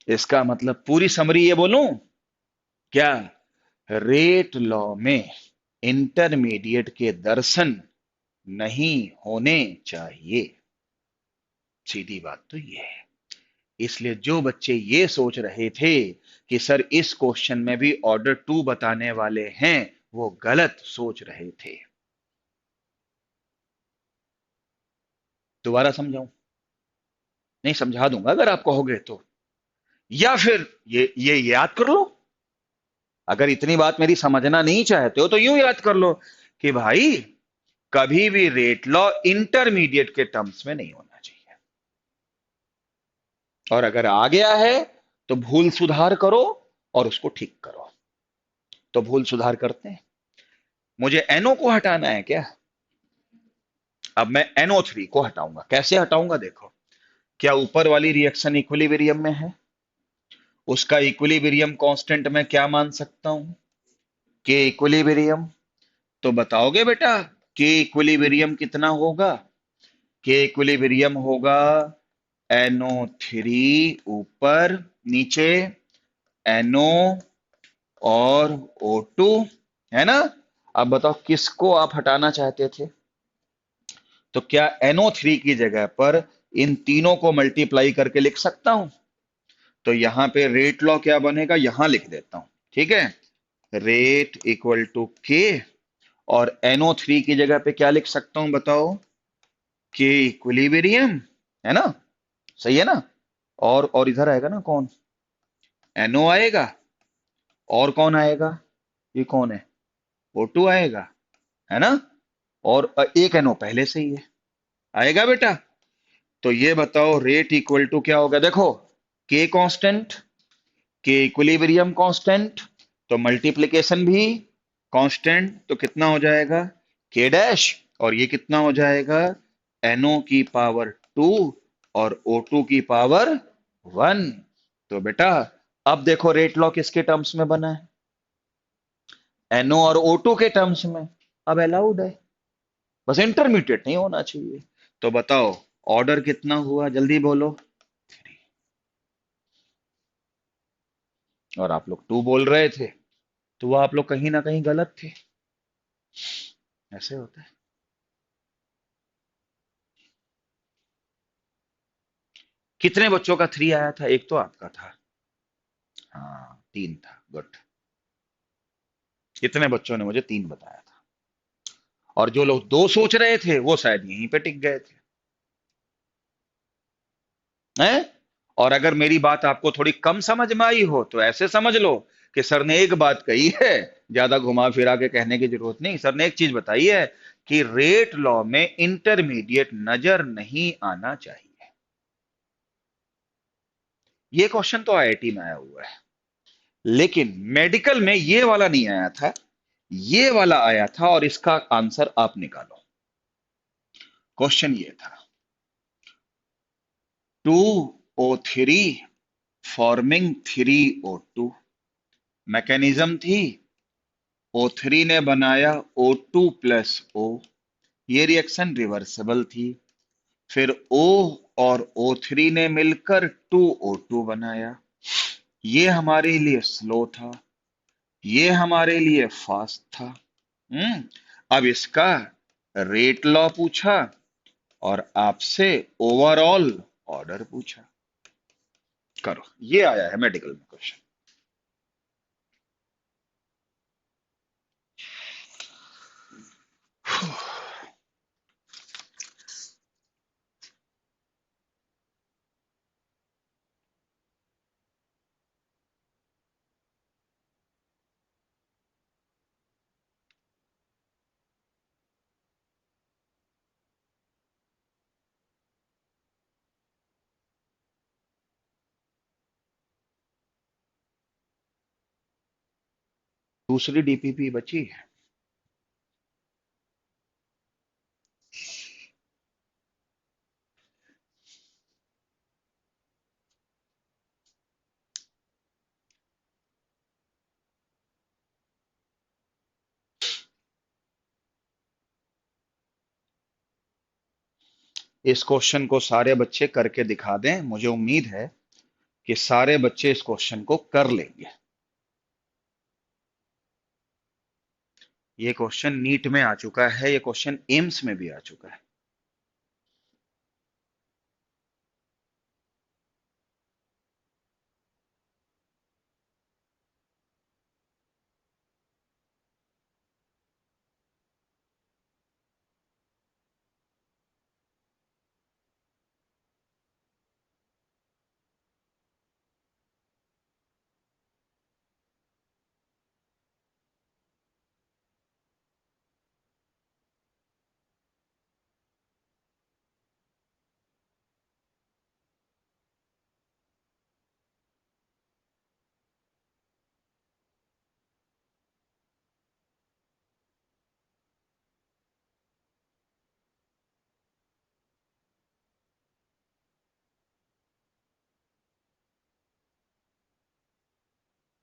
इसका मतलब पूरी समरी ये बोलूं क्या? रेट लॉ में इंटरमीडिएट के दर्शन नहीं होने चाहिए। सीधी बात तो ये है। इसलिए जो बच्चे ये सोच रहे थे कि सर इस क्वेश्चन में भी ऑर्डर टू बताने वाले हैं, वो गलत सोच रहे थे। दोबारा समझाऊं? नहीं, समझा दूंगा अगर आप कहोगे तो। या फिर ये याद कर लो। अगर इतनी बात मेरी समझना नहीं चाहते हो तो यूं याद कर लो कि भाई कभी भी रेट लॉ इंटरमीडिएट के टर्म्स में नहीं होना चाहिए, और अगर आ गया है तो भूल सुधार करो और उसको ठीक करो। तो भूल सुधार करते हैं। मुझे एनओ को हटाना है क्या? अब मैं NO3 को हटाऊंगा। कैसे हटाऊंगा देखो। क्या ऊपर वाली रिएक्शन इक्विलिब्रियम में है? उसका इक्विलिब्रियम कांस्टेंट मैं क्या मान सकता हूं? के इक्विलिब्रियम। तो बताओगे बेटा के इक्विलिब्रियम कितना होगा? के इक्विलिब्रियम होगा NO3 ऊपर, नीचे NO और O2, है ना? अब बताओ किसको आप हटाना चाहते थे? तो क्या NO3 की जगह पर इन तीनों को मल्टीप्लाई करके लिख सकता हूं? तो यहां पे रेट लॉ क्या बनेगा, यहां लिख देता हूं। ठीक है, रेट इक्वल टू के, और NO3 की जगह पे क्या लिख सकता हूं बताओ? के इक्विलिब्रियम, है ना? सही है ना? और इधर आएगा ना कौन? NO आएगा। और कौन आएगा? ये कौन है? O2 आएगा, है ना? और एक NO पहले से ही है। आएगा बेटा? तो ये बताओ रेट इक्वल टू क्या होगा? देखो, के कांस्टेंट, के इक्विलिब्रियम कांस्टेंट, तो मल्टीप्लिकेशन भी कांस्टेंट, तो कितना हो जाएगा? के डैश, और ये कितना हो जाएगा? NO की पावर 2 और O2 की पावर 1। तो बेटा अब देखो रेट लॉ किसके टर्म्स में बना है? NO और O2 के टर्म्स में। अब अलाउड है, बस इंटरमीडिएट नहीं होना चाहिए। तो बताओ ऑर्डर कितना हुआ, जल्दी बोलो। और आप लोग टू बोल रहे थे, तो वो आप लोग कहीं ना कहीं गलत थे। ऐसे होता है। कितने बच्चों का थ्री आया था? एक तो आपका था। हाँ, तीन था, गुड। कितने बच्चों ने मुझे तीन बताया था? और जो लोग दो सोच रहे थे वो शायद यहीं पे टिक गए थे, हैं? और अगर मेरी बात आपको थोड़ी कम समझ में आई हो तो ऐसे समझ लो कि सर ने एक बात कही है, ज्यादा घुमा फिरा के कहने की जरूरत नहीं। सर ने एक चीज बताई है कि रेट लॉ में इंटरमीडिएट नजर नहीं आना चाहिए। ये क्वेश्चन तो आईआईटी में आया हुआ है, लेकिन मेडिकल में ये वाला नहीं आया था, ये वाला आया था, और इसका आंसर आप निकालो। क्वेश्चन ये था, 2O3 फॉर्मिंग 3O2। मैकेनिज्म थी, O3 ने बनाया O2 प्लस O, ये रिएक्शन रिवर्सिबल थी। फिर O और O3 ने मिलकर 2O2 बनाया, ये हमारे लिए स्लो था, ये हमारे लिए फास्ट था। अब इसका रेट लॉ पूछा और आपसे ओवरऑल ऑर्डर पूछा। करो, ये आया है मेडिकल में क्वेश्चन। दूसरी डीपीपी बची है। इस क्वेश्चन को सारे बच्चे करके दिखा दें, मुझे उम्मीद है कि सारे बच्चे इस क्वेश्चन को कर लेंगे। ये क्वेश्चन नीट में आ चुका है, ये क्वेश्चन एम्स में भी आ चुका है।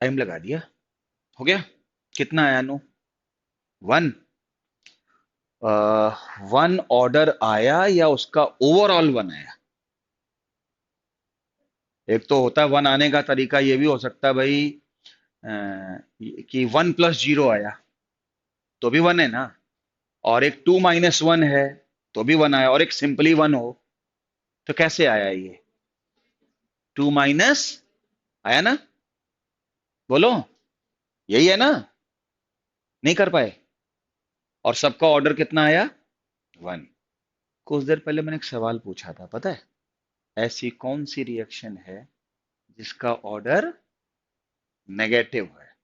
टाइम लगा दिया, हो गया। कितना आया नो? वन। वन ऑर्डर आया या उसका ओवरऑल वन आया? एक तो होता है वन आने का तरीका, ये भी हो सकता है भाई अ, कि 1+0 आया तो भी वन है ना, और एक 2-1 है तो भी वन आया, और एक सिंपली वन हो तो कैसे आया ये? 2- आया ना? बोलो, यही है ना? नहीं कर पाए? और सबका ऑर्डर कितना आया? वन। कुछ देर पहले मैंने एक सवाल पूछा था, पता है? ऐसी कौन सी रिएक्शन है जिसका ऑर्डर नेगेटिव है?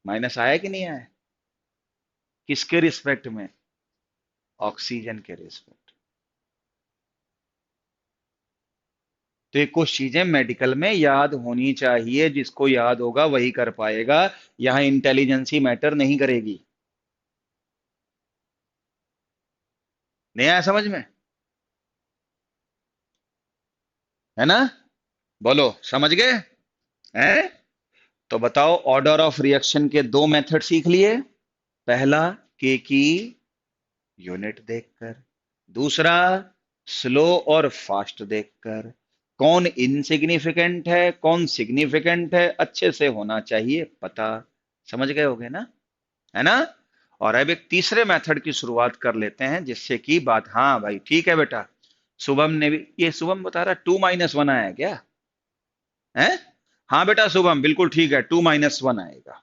माइनस आया कि नहीं आया? किसके रिस्पेक्ट में? ऑक्सीजन के रिस्पेक्ट। तो ये कुछ चीजें मेडिकल में याद होनी चाहिए, जिसको याद होगा वही कर पाएगा। यहां इंटेलिजेंसी मैटर नहीं करेगी। नहीं आया समझ में? है ना? बोलो, समझ गए? हैं? तो बताओ, ऑर्डर ऑफ रिएक्शन के दो मेथड सीख लिए। पहला, के की यूनिट देखकर। दूसरा, स्लो और फास्ट देखकर। कौन इनसिग्निफिकेंट है, कौन सिग्निफिकेंट है, अच्छे से होना चाहिए पता। समझ गए होगे ना? है ना? और अब एक तीसरे मेथड की शुरुआत कर लेते हैं, जिससे कि बात, हाँ भाई ठीक है बेटा। शुभम ने भी, ये शुभम बता रहा 2-1 आया क्या? है? हाँ बेटा शुभम, बिल्कुल ठीक है, 2-1 आएगा।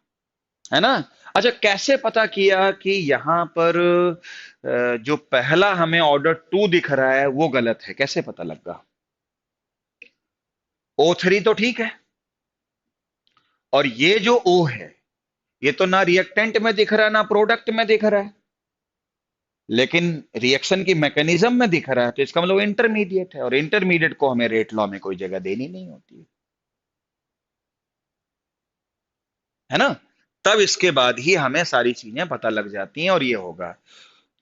है ना? अच्छा, कैसे पता किया कि यहां पर जो पहला हमें ऑर्डर 2 दिख रहा है वो गलत है? कैसे पता लगा? O3 तो ठीक है, और ये जो O है, ये तो ना रिएक्टेंट में दिख रहा है ना प्रोडक्ट में दिख रहा है, लेकिन रिएक्शन की मैकेनिज्म में दिख रहा है, तो इसका मतलब इंटरमीडिएट है, और इंटरमीडिएट को हमें रेट लॉ में कोई जगह देनी नहीं होती है ना? तब इसके बाद ही हमें सारी चीजें पता लग जाती हैं, और ये होगा।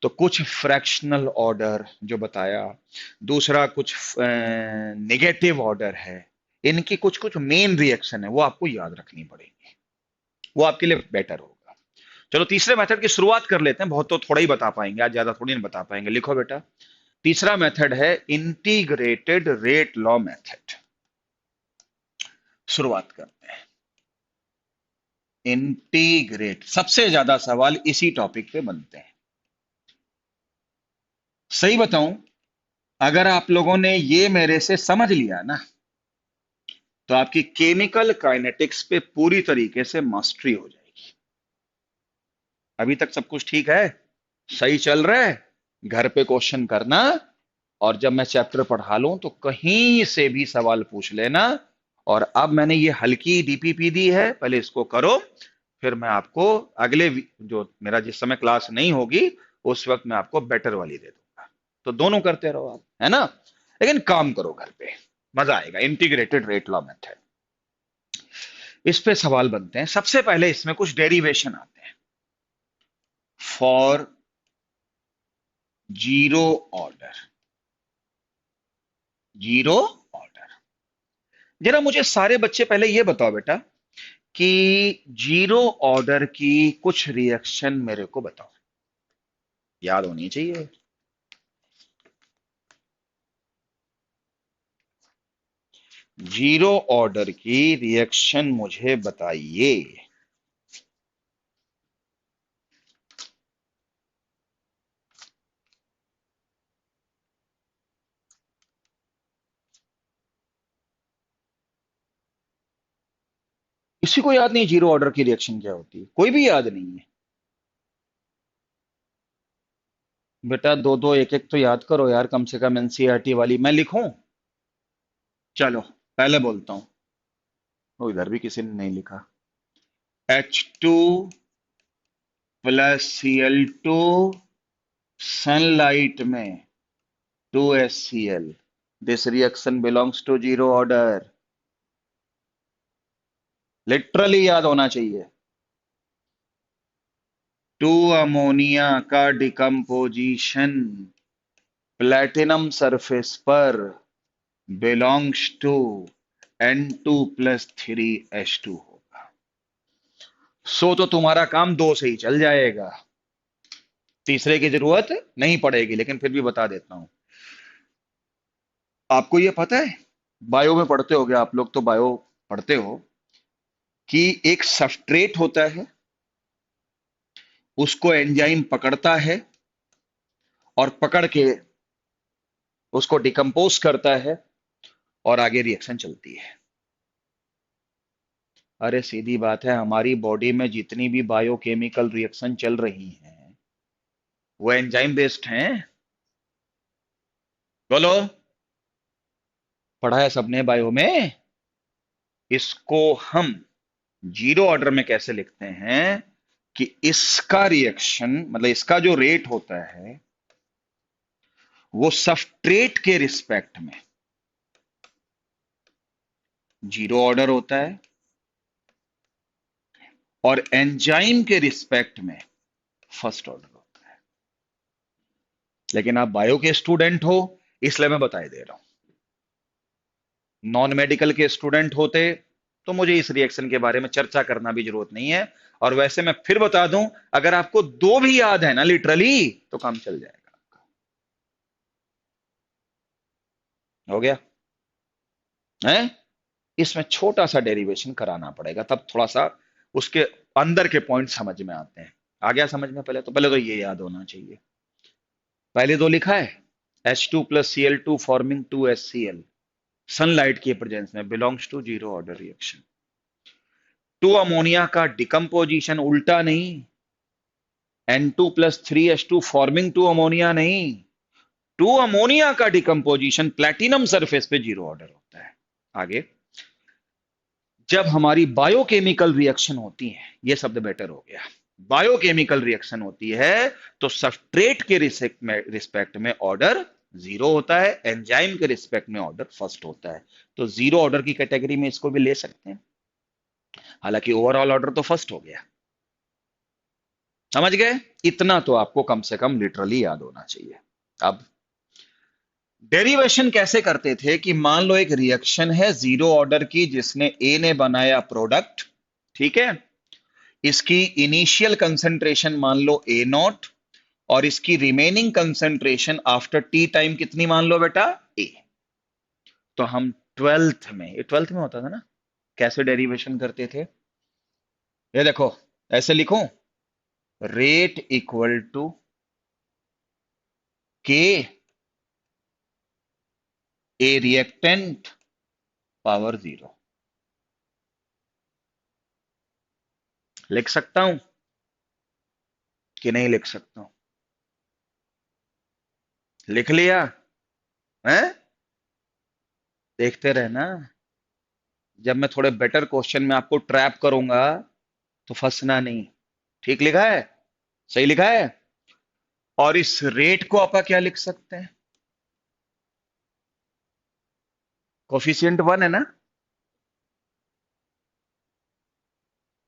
तो कुछ फ्रैक्शनल ऑर्डर जो बताया, दूसरा कुछ नेगेटिव ऑर्डर है, इनकी कुछ कुछ मेन रिएक्शन है वो आपको याद रखनी पड़ेगी, वो आपके लिए बेटर होगा। चलो तीसरे मेथड की शुरुआत कर लेते हैं, बहुत तो थोड़ा ही बता पाएंगे आज, ज्यादा थोड़ी नहीं बता पाएंगे। लिखो बेटा, तीसरा मेथड है इंटीग्रेटेड रेट लॉ मेथड। शुरुआत करते हैं। इंटीग्रेट, सबसे ज्यादा सवाल इसी टॉपिक पे बनते हैं। सही बताऊं, अगर आप लोगों ने ये मेरे से समझ लिया ना, तो आपकी केमिकल काइनेटिक्स पे पूरी तरीके से मास्टरी हो जाएगी। अभी तक सब कुछ ठीक है, सही चल रहा है? घर पे क्वेश्चन करना, और जब मैं चैप्टर पढ़ा लूं तो कहीं से भी सवाल पूछ लेना। और अब मैंने ये हल्की डीपीपी दी है, पहले इसको करो, फिर मैं आपको जो मेरा जिस समय क्लास नहीं होगी उस वक्त मैं आपको बेटर वाली दे दूंगा। तो दोनों करते रहो आप, है ना? लेकिन काम करो घर पे, मजा आएगा। इंटीग्रेटेड रेट लॉ मेथड, इस पे सवाल बनते हैं। सबसे पहले इसमें कुछ डेरिवेशन आते हैं। For zero order, zero order, जरा मुझे सारे बच्चे पहले ये बताओ बेटा कि जीरो ऑर्डर की कुछ रिएक्शन मेरे को बताओ, याद होनी चाहिए। जीरो ऑर्डर की रिएक्शन मुझे बताइए। किसी को याद नहीं जीरो ऑर्डर की रिएक्शन क्या होती है? कोई भी याद नहीं है? बेटा दो दो एक एक तो याद करो यार, कम से कम एनसीईआरटी वाली। मैं लिखूं? चलो पहले बोलता हूं। वो इधर भी किसी ने नहीं लिखा। H2 प्लस Cl2 सनलाइट में 2HCl, this reaction belongs to zero order. Literally याद होना चाहिए। टू अमोनिया का डिकम्पोजिशन प्लेटिनम सरफेस पर बिलोंग्स टू N2+3H2 होगा। सो तो तुम्हारा काम दो से ही चल जाएगा, तीसरे की जरूरत नहीं पड़ेगी। लेकिन फिर भी बता देता हूं, आपको ये पता है, बायो में पढ़ते होगे आप लोग, तो बायो पढ़ते हो कि एक सबस्ट्रेट होता है, उसको एंजाइम पकड़ता है और पकड़ के उसको डिकम्पोज करता है और आगे रिएक्शन चलती है। अरे सीधी बात है, हमारी बॉडी में जितनी भी बायोकेमिकल रिएक्शन चल रही हैं वो एंजाइम बेस्ड हैं। बोलो, पढ़ा है सबने बायो में? इसको हम जीरो ऑर्डर में कैसे लिखते हैं कि इसका रिएक्शन, मतलब इसका जो रेट होता है वो सबस्ट्रेट के रिस्पेक्ट में जीरो ऑर्डर होता है और एंजाइम के रिस्पेक्ट में फर्स्ट ऑर्डर होता है। लेकिन आप बायो के स्टूडेंट हो इसलिए मैं बताए दे रहा हूं, नॉन मेडिकल के स्टूडेंट होते तो मुझे इस रिएक्शन के बारे में चर्चा करना भी जरूरत नहीं है। और वैसे मैं फिर बता दूं, अगर आपको दो भी याद है ना लिटरली, तो काम चल जाएगा। हो गया है? इसमें छोटा सा डेरिवेशन कराना पड़ेगा, तब थोड़ा सा उसके अंदर के पॉइंट समझ में आते हैं। आ गया समझ में? पहले तो ये याद होना चाहिए। पहले तो लिखा है H2+Cl2 फॉर्मिंग 2HCl सनलाइट की प्रेजेंस में belongs to zero order reaction. Two ammonia का डिकम्पोजिशन उल्टा नहीं, N2+3H2 फॉर्मिंग टू अमोनिया नहीं, टू अमोनिया का डिकम्पोजिशन प्लेटिनम सरफेस पे जीरो ऑर्डर होता है। आगे, जब हमारी बायोकेमिकल रिएक्शन होती है, ये शब्द बेटर हो गया, बायोकेमिकल रिएक्शन होती है तो सबस्ट्रेट के रिस्पेक्ट में ऑर्डर जीरो होता है, एंजाइम के रिस्पेक्ट में ऑर्डर फर्स्ट होता है। तो जीरो ऑर्डर की कैटेगरी में इसको भी ले सकते हैं, हालांकि ओवरऑल ऑर्डर तो फर्स्ट हो गया। समझ गए? इतना तो आपको कम से कम लिटरली याद होना चाहिए। अब डेरिवेशन कैसे करते थे कि मान लो एक रिएक्शन है जीरो ऑर्डर की जिसने ए ने बनाया प्रोडक्ट, ठीक है, इसकी इनिशियल कंसंट्रेशन मान लो ए नॉट, और इसकी remaining concentration after T time कितनी मान लो बेटा, ए। तो हम ट्वेल्थ में, ये ट्वेल्थ में होता था ना, कैसे डेरिवेशन करते थे, ये देखो, ऐसे लिखूं, रेट इक्वल टू के ए रिएक्टेंट पावर जीरो। लिख सकता हूं कि नहीं लिख सकता हूं? लिख लिया है? देखते रहना, जब मैं थोड़े बेटर क्वेश्चन में आपको ट्रैप करूंगा तो फंसना नहीं। ठीक लिखा है? सही लिखा है? और इस रेट को आप क्या लिख सकते हैं? कोफिशिएंट वन है ना?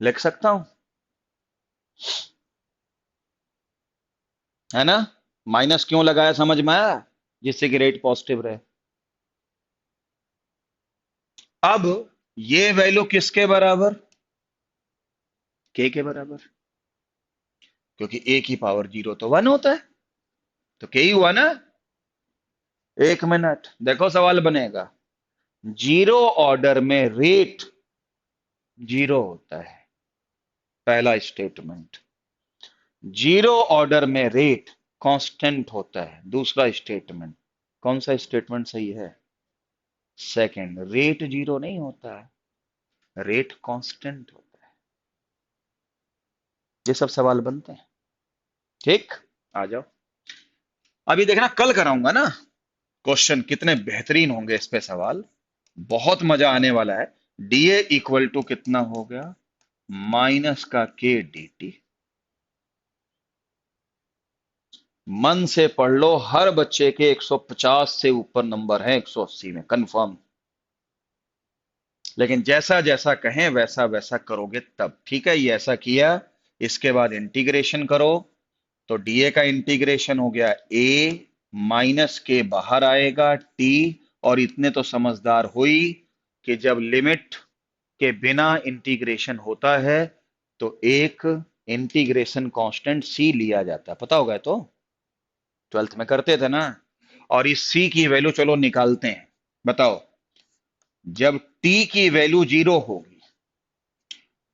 लिख सकता हूं, है ना? माइनस क्यों लगाया समझ में आया? जिससे कि रेट पॉजिटिव रहे। अब ये वैल्यू किसके बराबर? के बराबर, क्योंकि ए की पावर जीरो तो वन होता है, तो के ही हुआ ना। एक मिनट, देखो सवाल बनेगा, जीरो ऑर्डर में रेट जीरो होता है, पहला स्टेटमेंट। जीरो ऑर्डर में रेट कांस्टेंट होता है, दूसरा स्टेटमेंट। कौन सा स्टेटमेंट सही है? सेकंड। रेट जीरो नहीं होता है, रेट कांस्टेंट होता है। ये सब सवाल बनते हैं। ठीक, आ जाओ। अभी देखना, कल कराऊंगा ना क्वेश्चन, कितने बेहतरीन होंगे इस पे सवाल, बहुत मजा आने वाला है। डीए इक्वल टू कितना हो गया, माइनस का के डी। मन से पढ़ लो, हर बच्चे के 150 से ऊपर नंबर है 180 में कंफर्म। लेकिन जैसा जैसा कहें वैसा वैसा करोगे तब, ठीक है? ये ऐसा किया, इसके बाद इंटीग्रेशन करो, तो डीए का इंटीग्रेशन हो गया ए, माइनस के बाहर आएगा टी, और इतने तो समझदार हुई कि जब लिमिट के बिना इंटीग्रेशन होता है तो एक इंटीग्रेशन कांस्टेंट सी लिया जाता है, पता होगा तो, ट्वेल्थ में करते थे ना। और इस सी की वैल्यू चलो निकालते हैं, बताओ, जब टी की वैल्यू जीरो होगी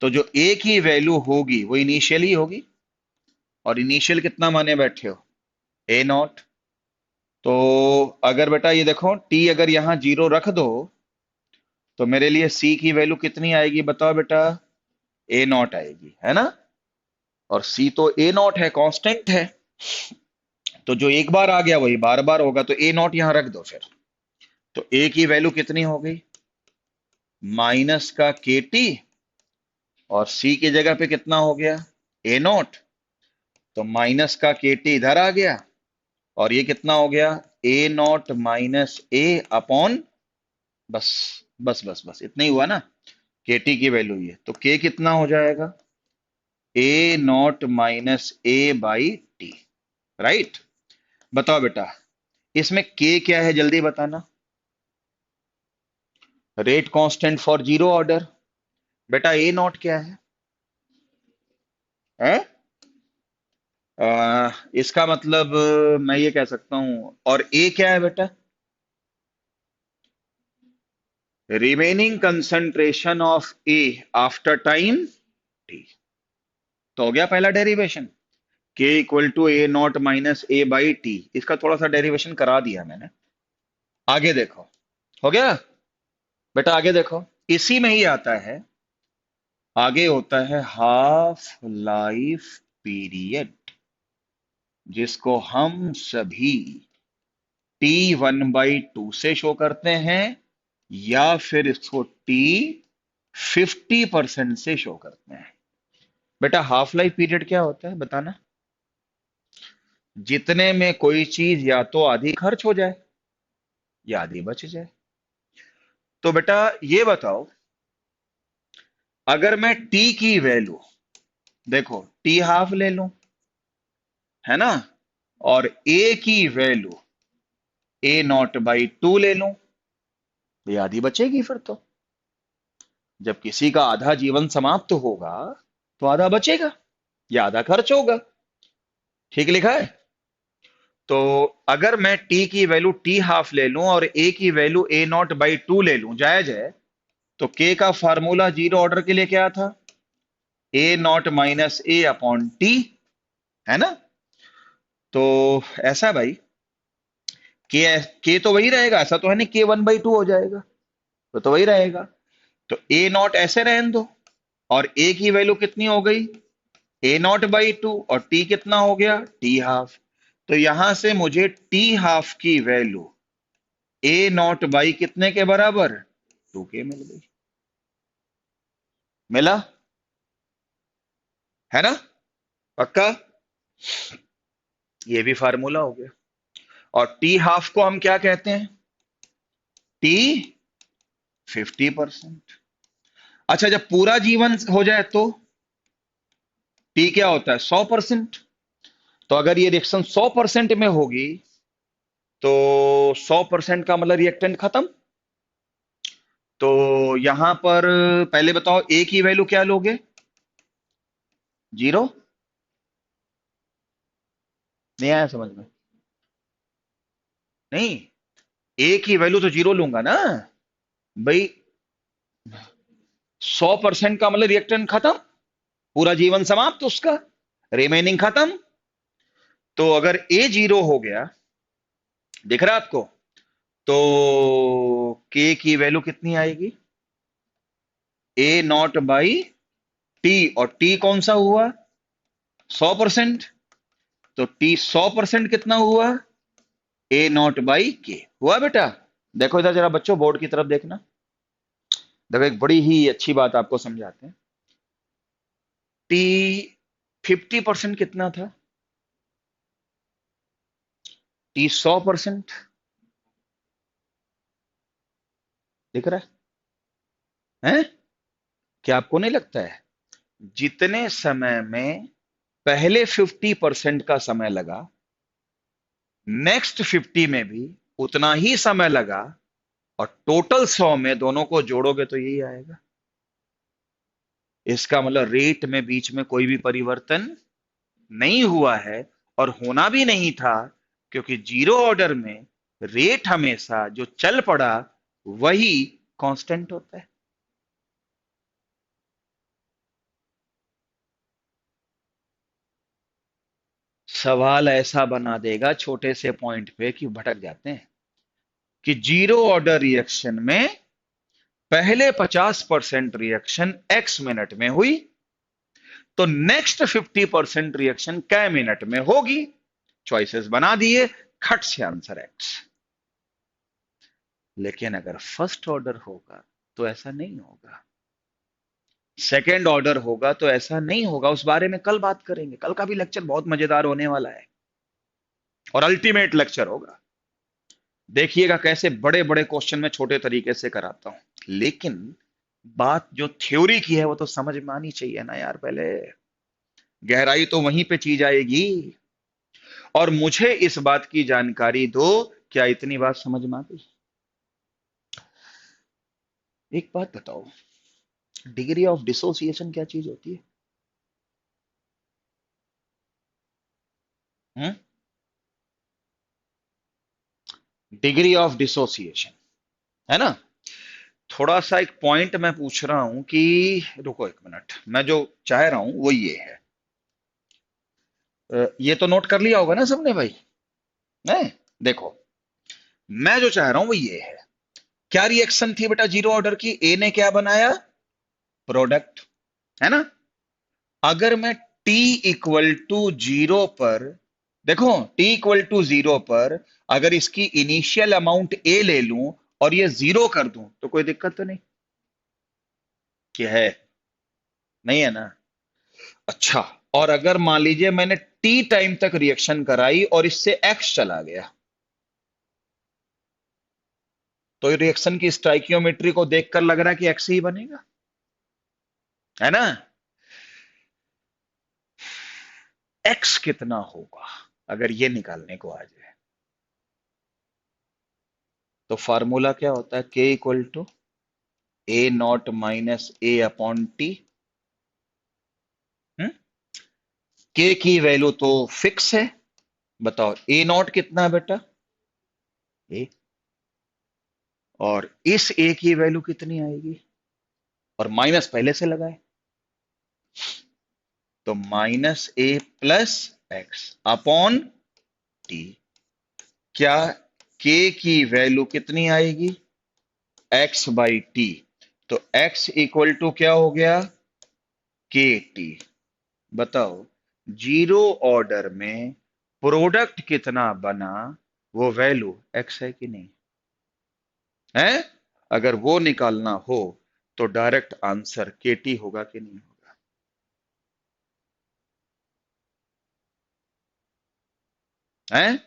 तो जो ए की वैल्यू होगी वो इनिशियल ही होगी, और इनिशियल कितना माने बैठे हो, ए नॉट। तो अगर बेटा ये देखो, टी अगर यहां जीरो रख दो तो मेरे लिए सी की वैल्यू कितनी आएगी बताओ बेटा, ए नॉट आएगी, है ना? और सी तो ए नॉट है, कांस्टेंट है, तो जो एक बार आ गया वही बार बार होगा, तो ए नॉट यहां रख दो फिर। तो ए की वैल्यू कितनी हो गई, माइनस का के टी, और सी की जगह पे कितना हो गया, ए नॉट। तो माइनस का के टी इधर आ गया, और ये कितना हो गया, ए नॉट माइनस ए अपॉन, बस बस इतना ही हुआ ना, के टी की वैल्यू ये, तो के कितना हो जाएगा, A not minus A by T, right? बताओ बेटा, इसमें के क्या है जल्दी बताना। Rate constant for zero order. बेटा ए नॉट क्या है, है? इसका मतलब मैं ये कह सकता हूं, और ए क्या है बेटा, remaining concentration of A after time T. तो हो गया पहला derivation, K equal to A not minus A by T. इसका थोड़ा सा डेरिवेशन करा दिया मैंने। आगे देखो, हो गया बेटा, आगे देखो, इसी में ही आता है, आगे होता है हाफ लाइफ पीरियड, जिसको हम सभी टी वन बाई टू से शो करते हैं, या फिर इसको टी 50% से शो करते हैं। बेटा हाफ लाइफ पीरियड क्या होता है बताना? जितने में कोई चीज या तो आधी खर्च हो जाए या आधी बच जाए। तो बेटा ये बताओ, अगर मैं टी की वैल्यू, देखो टी हाफ ले लूं, है ना, और ए की वैल्यू A0/2 ले लूं, ये आधी बचेगी फिर तो। जब किसी का आधा जीवन समाप्त होगा तो आधा बचेगा या आधा खर्च होगा। ठीक लिखा है। तो अगर मैं टी की वैल्यू टी हाफ ले लूं और ए की वैल्यू A0/2 ले लूं, जायज है। तो के का फार्मूला जीरो ऑर्डर के लिए क्या था? A0 - A/T, है ना। तो ऐसा भाई, के तो वही रहेगा, ऐसा तो है नहीं K1/2 हो जाएगा, तो वही रहेगा। तो A0 ऐसे रहने दो, और ए की वैल्यू कितनी हो गई? A0/2, और टी कितना हो गया? T half. तो यहां से मुझे टी हाफ की वैल्यू A0 कितने के बराबर? 2K मिल गई। मिला, है ना, पक्का। ये भी फार्मूला हो गया। और टी हाफ को हम क्या कहते हैं? टी 50%। अच्छा, जब पूरा जीवन हो जाए तो टी क्या होता है? 100%। तो अगर ये रिएक्शन 100% में होगी तो 100% का मतलब रिएक्टेंट खत्म। तो यहां पर पहले बताओ, ए की वैल्यू क्या लोगे? जीरो। नहीं आया समझ में? नहीं, ए की वैल्यू तो जीरो लूंगा ना भाई। 100% का मतलब रिएक्टेंट खत्म, पूरा जीवन समाप्त उसका, रिमेनिंग खत्म। तो अगर ए जीरो हो गया, दिख रहा है आपको, तो के की वैल्यू कितनी आएगी? A0/T, और टी कौन सा हुआ? 100%। तो टी 100% कितना हुआ? A0/K हुआ बेटा। देखो इधर जरा बच्चों, बोर्ड की तरफ देखना। देखो एक बड़ी ही अच्छी बात आपको समझाते हैं। टी 50% कितना था? टी 100%। दिख रहा है? हैं? क्या आपको नहीं लगता है जितने समय में पहले 50% का समय लगा, नेक्स्ट 50 में भी उतना ही समय लगा, और टोटल 100 में दोनों को जोड़ोगे तो यही आएगा। इसका मतलब रेट में बीच में कोई भी परिवर्तन नहीं हुआ है, और होना भी नहीं था, क्योंकि जीरो ऑर्डर में रेट हमेशा जो चल पड़ा वही कांस्टेंट होता है। सवाल ऐसा बना देगा छोटे से पॉइंट पे कि भटक जाते हैं, कि जीरो ऑर्डर रिएक्शन में पहले 50% रिएक्शन x मिनट में हुई, तो नेक्स्ट 50% रिएक्शन कै मिनट में होगी। चॉइसेस बना दिए, खट से आंसर x। लेकिन अगर फर्स्ट ऑर्डर होगा तो ऐसा नहीं होगा, सेकेंड ऑर्डर होगा तो ऐसा नहीं होगा। उस बारे में कल बात करेंगे, कल का भी लेक्चर बहुत मजेदार होने वाला है, और अल्टीमेट लेक्चर होगा। देखिएगा कैसे बड़े बड़े क्वेश्चन में छोटे तरीके से कराता हूं। लेकिन बात जो थ्योरी की है वो तो समझ में आनी चाहिए ना यार, पहले गहराई तो वहीं पे चीज आएगी। और मुझे इस बात की जानकारी दो, क्या इतनी बात समझ में आ गई? एक बात बताओ, डिग्री ऑफ डिसोसिएशन क्या चीज होती है? डिग्री ऑफ डिसोसिएशन, है ना। थोड़ा सा एक पॉइंट मैं पूछ रहा हूं कि, रुको एक मिनट, मैं जो चाह रहा हूं वो ये है। ये तो नोट कर लिया होगा ना सबने भाई? है, देखो, मैं जो चाह रहा हूं वो ये है। क्या रिएक्शन थी बेटा जीरो ऑर्डर की? ए ने क्या बनाया? प्रोडक्ट, है ना। अगर मैं टी इक्वल टू जीरो पर, देखो टी इक्वल टू जीरो पर अगर इसकी इनिशियल अमाउंट ए ले लूं और ये जीरो कर दूं तो कोई दिक्कत तो नहीं? क्या है? नहीं है ना। अच्छा, और अगर मान लीजिए मैंने टी टाइम तक रिएक्शन कराई और इससे एक्स चला गया, तो रिएक्शन की स्टाइकियोमेट्री को देखकर लग रहा है कि एक्स ही बनेगा, है ना। एक्स कितना होगा अगर ये निकालने को आ जाए? तो फार्मूला क्या होता है? K equal to A not minus A upon T. K की वैल्यू तो फिक्स है। बताओ ए नॉट कितना है बेटा? ए। और इस ए की वैल्यू कितनी आएगी? और माइनस पहले से लगाए, तो माइनस ए प्लस एक्स अपॉन टी। क्या के की वैल्यू कितनी आएगी? X by T. तो एक्स इक्वल टू क्या हो गया? के टी। बताओ जीरो ऑर्डर में प्रोडक्ट कितना बना, वो वैल्यू एक्स है कि नहीं है? अगर वो निकालना हो तो डायरेक्ट आंसर के टी होगा कि नहीं होगा? है?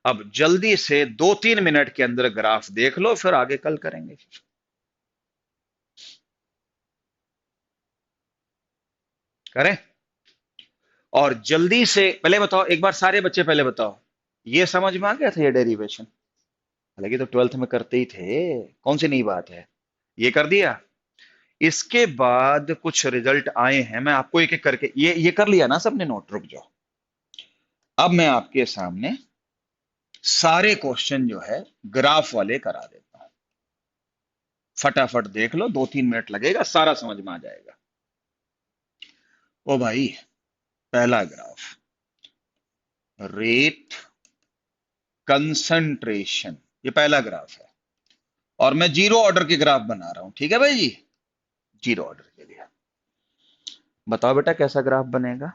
अब जल्दी से 2-3 मिनट के अंदर ग्राफ देख लो, फिर आगे कल करेंगे। करें? और जल्दी से पहले बताओ, एक बार सारे बच्चे पहले बताओ, ये समझ में आ गया था ये डेरिवेशन? हालांकि तो 12th में करते ही थे, कौन सी नई बात है? ये कर दिया। इसके बाद कुछ रिजल्ट आए हैं, मैं आपको एक एक करके, ये कर लिया ना सबने नोट? रुक जाओ, अब मैं आपके सामने सारे क्वेश्चन जो है ग्राफ वाले करा देता हूं। फटाफट देख लो, 2-3 मिनट लगेगा, सारा समझ में आ जाएगा। ओ भाई, पहला ग्राफ, रेट कंसंट्रेशन, ये पहला ग्राफ है। और मैं जीरो ऑर्डर के ग्राफ बना रहा हूं, ठीक है भाई जी? जीरो ऑर्डर के लिए बताओ बेटा कैसा ग्राफ बनेगा?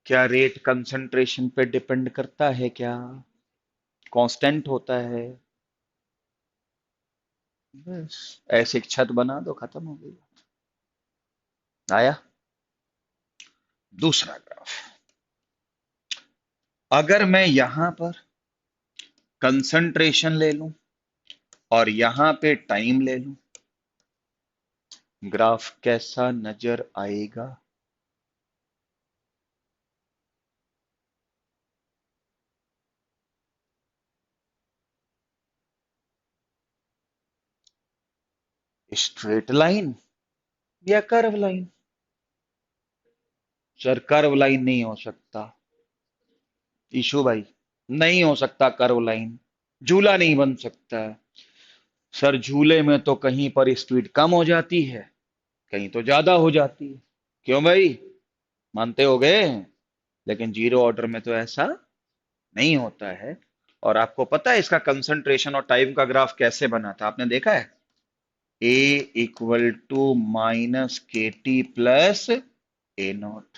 क्या रेट कंसंट्रेशन पे डिपेंड करता है क्या? कांस्टेंट होता है? बस ऐसे एक छत बना दो, खत्म हो गई। आया दूसरा ग्राफ। अगर मैं यहां पर कंसंट्रेशन ले लूं और यहां पे टाइम ले लूं, ग्राफ कैसा नजर आएगा? स्ट्रेट लाइन या curve line? Sir curve line नहीं हो सकता ईशु भाई, नहीं हो सकता कर्व लाइन। झूला नहीं बन सकता। सर झूले में तो कहीं पर स्पीड कम हो जाती है, कहीं तो ज्यादा हो जाती है। क्यों भाई, मानते हो गए? लेकिन जीरो ऑर्डर में तो ऐसा नहीं होता है। और आपको पता है इसका कंसंट्रेशन और टाइम का ग्राफ कैसे बना था? आपने देखा है? ए इक्वल टू माइनस के टी प्लस ए नॉट।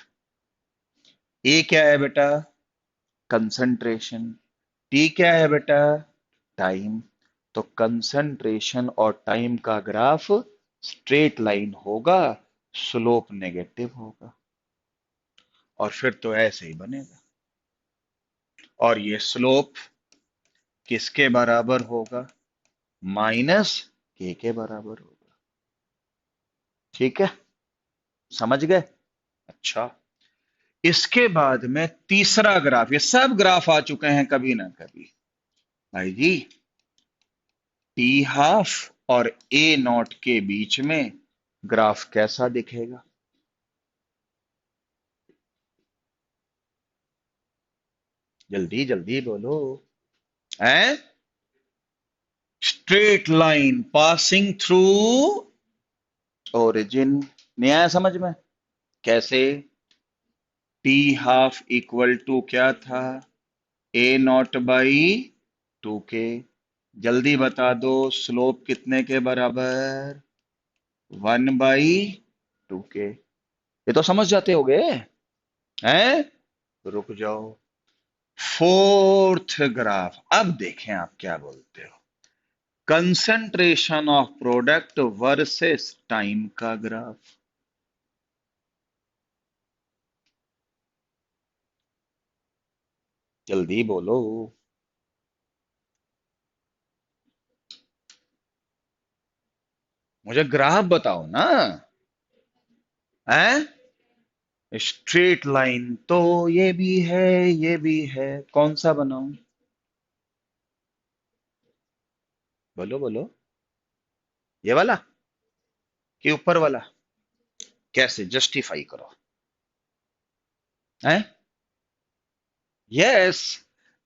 ए क्या है बेटा? कंसंट्रेशन। टी क्या है बेटा? टाइम। तो कंसंट्रेशन और टाइम का ग्राफ स्ट्रेट लाइन होगा, स्लोप नेगेटिव होगा। और फिर तो ऐसे ही बनेगा। और ये स्लोप किसके बराबर होगा? माइनस के बराबर होगा। ठीक है, समझ गए? अच्छा, इसके बाद में तीसरा ग्राफ, ये सब ग्राफ आ चुके हैं कभी ना कभी भाई जी। टी हाफ और ए नॉट के बीच में ग्राफ कैसा दिखेगा? जल्दी जल्दी बोलो। है? Straight line passing through origin. नहीं आया समझ में? कैसे? टी हाफ इक्वल टू क्या था? ए नॉट बाई 2 के। जल्दी बता दो, स्लोप कितने के बराबर? 1/2 के। ये तो समझ जाते होगे हैं? रुक जाओ, फोर्थ ग्राफ, अब देखें आप क्या बोलते हो। Concentration of product versus time का ग्राफ। जल्दी बोलो। मुझे ग्राफ बताओ ना। हैं? स्ट्रेट लाइन तो ये भी है, ये भी है, कौन सा बनाऊं? बोलो बोलो। ये वाला कि ऊपर वाला? कैसे जस्टिफाई करो? हैं? Yes.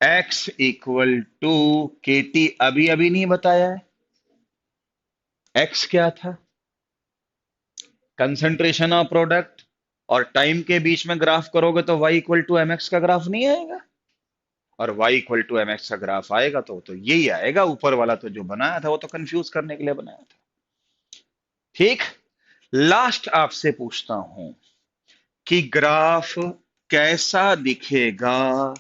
X equal to K T, अभी अभी नहीं बताया है? एक्स क्या था? Concentration of product. और टाइम के बीच में ग्राफ करोगे तो y equal to M X का ग्राफ नहीं आएगा? और y equal to M X का ग्राफ आएगा तो यही आएगा। ऊपर वाला तो जो बनाया था वो तो कंफ्यूज करने के लिए बनाया था। ठीक। लास्ट आपसे पूछता हूं कि ग्राफ कैसा दिखेगा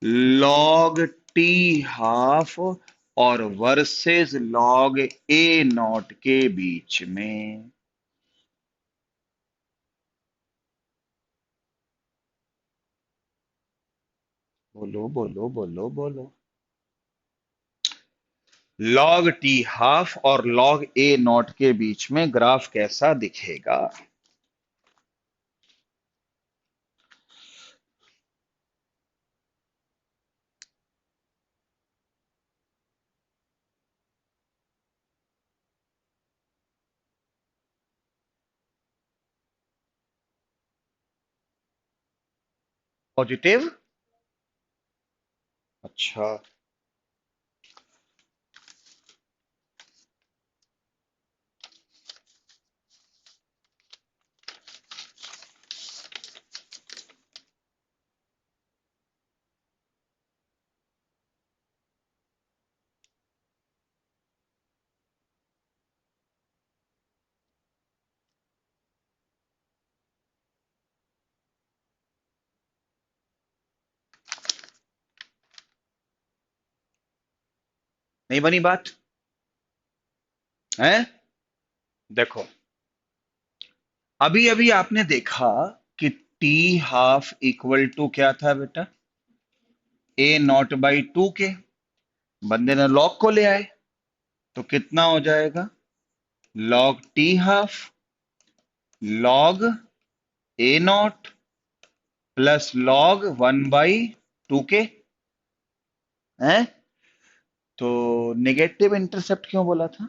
लॉग टी हाफ और वर्सेस लॉग ए नॉट के बीच में? बोलो बोलो बोलो बोलो। लॉग टी हाफ और लॉग ए नॉट के बीच में ग्राफ कैसा दिखेगा? पॉजिटिव? अच्छा। नहीं बनी बात? है? देखो, अभी अभी आपने देखा कि टी हाफ इक्वल टू क्या था बेटा? ए नॉट बाई टू के। बंदे ने लॉग को ले आए तो कितना हो जाएगा? Log T half log A not plus log one by to के। हैं? तो नेगेटिव इंटरसेप्ट क्यों बोला था?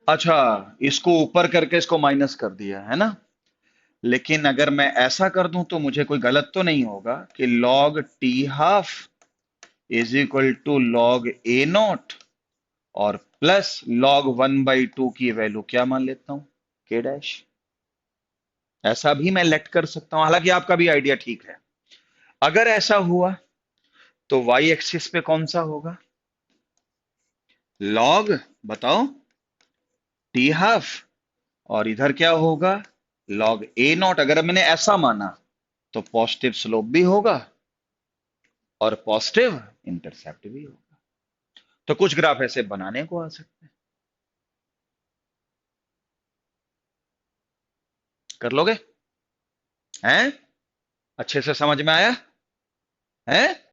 अच्छा, इसको ऊपर करके इसको माइनस कर दिया है ना? लेकिन अगर मैं ऐसा कर दूं तो मुझे कोई गलत तो नहीं होगा कि log T half is equal to log A naught और plus log one by two की वैल्यू क्या मान लेता हूं? के डैश। ऐसा भी मैं लेट कर सकता हूं, हालांकि आपका भी आइडिया ठीक है। अगर ऐसा हुआ तो वाई एक्सिस पे कौन सा होगा? लॉग, बताओ, टी हाफ। और इधर क्या होगा? Log A not. अगर मैंने ऐसा माना तो पॉजिटिव स्लोप भी होगा और पॉजिटिव इंटरसेप्ट भी होगा। तो कुछ ग्राफ ऐसे बनाने को आ सकते हैं। कर लोगे? हैं? अच्छे से समझ में आया? हैं?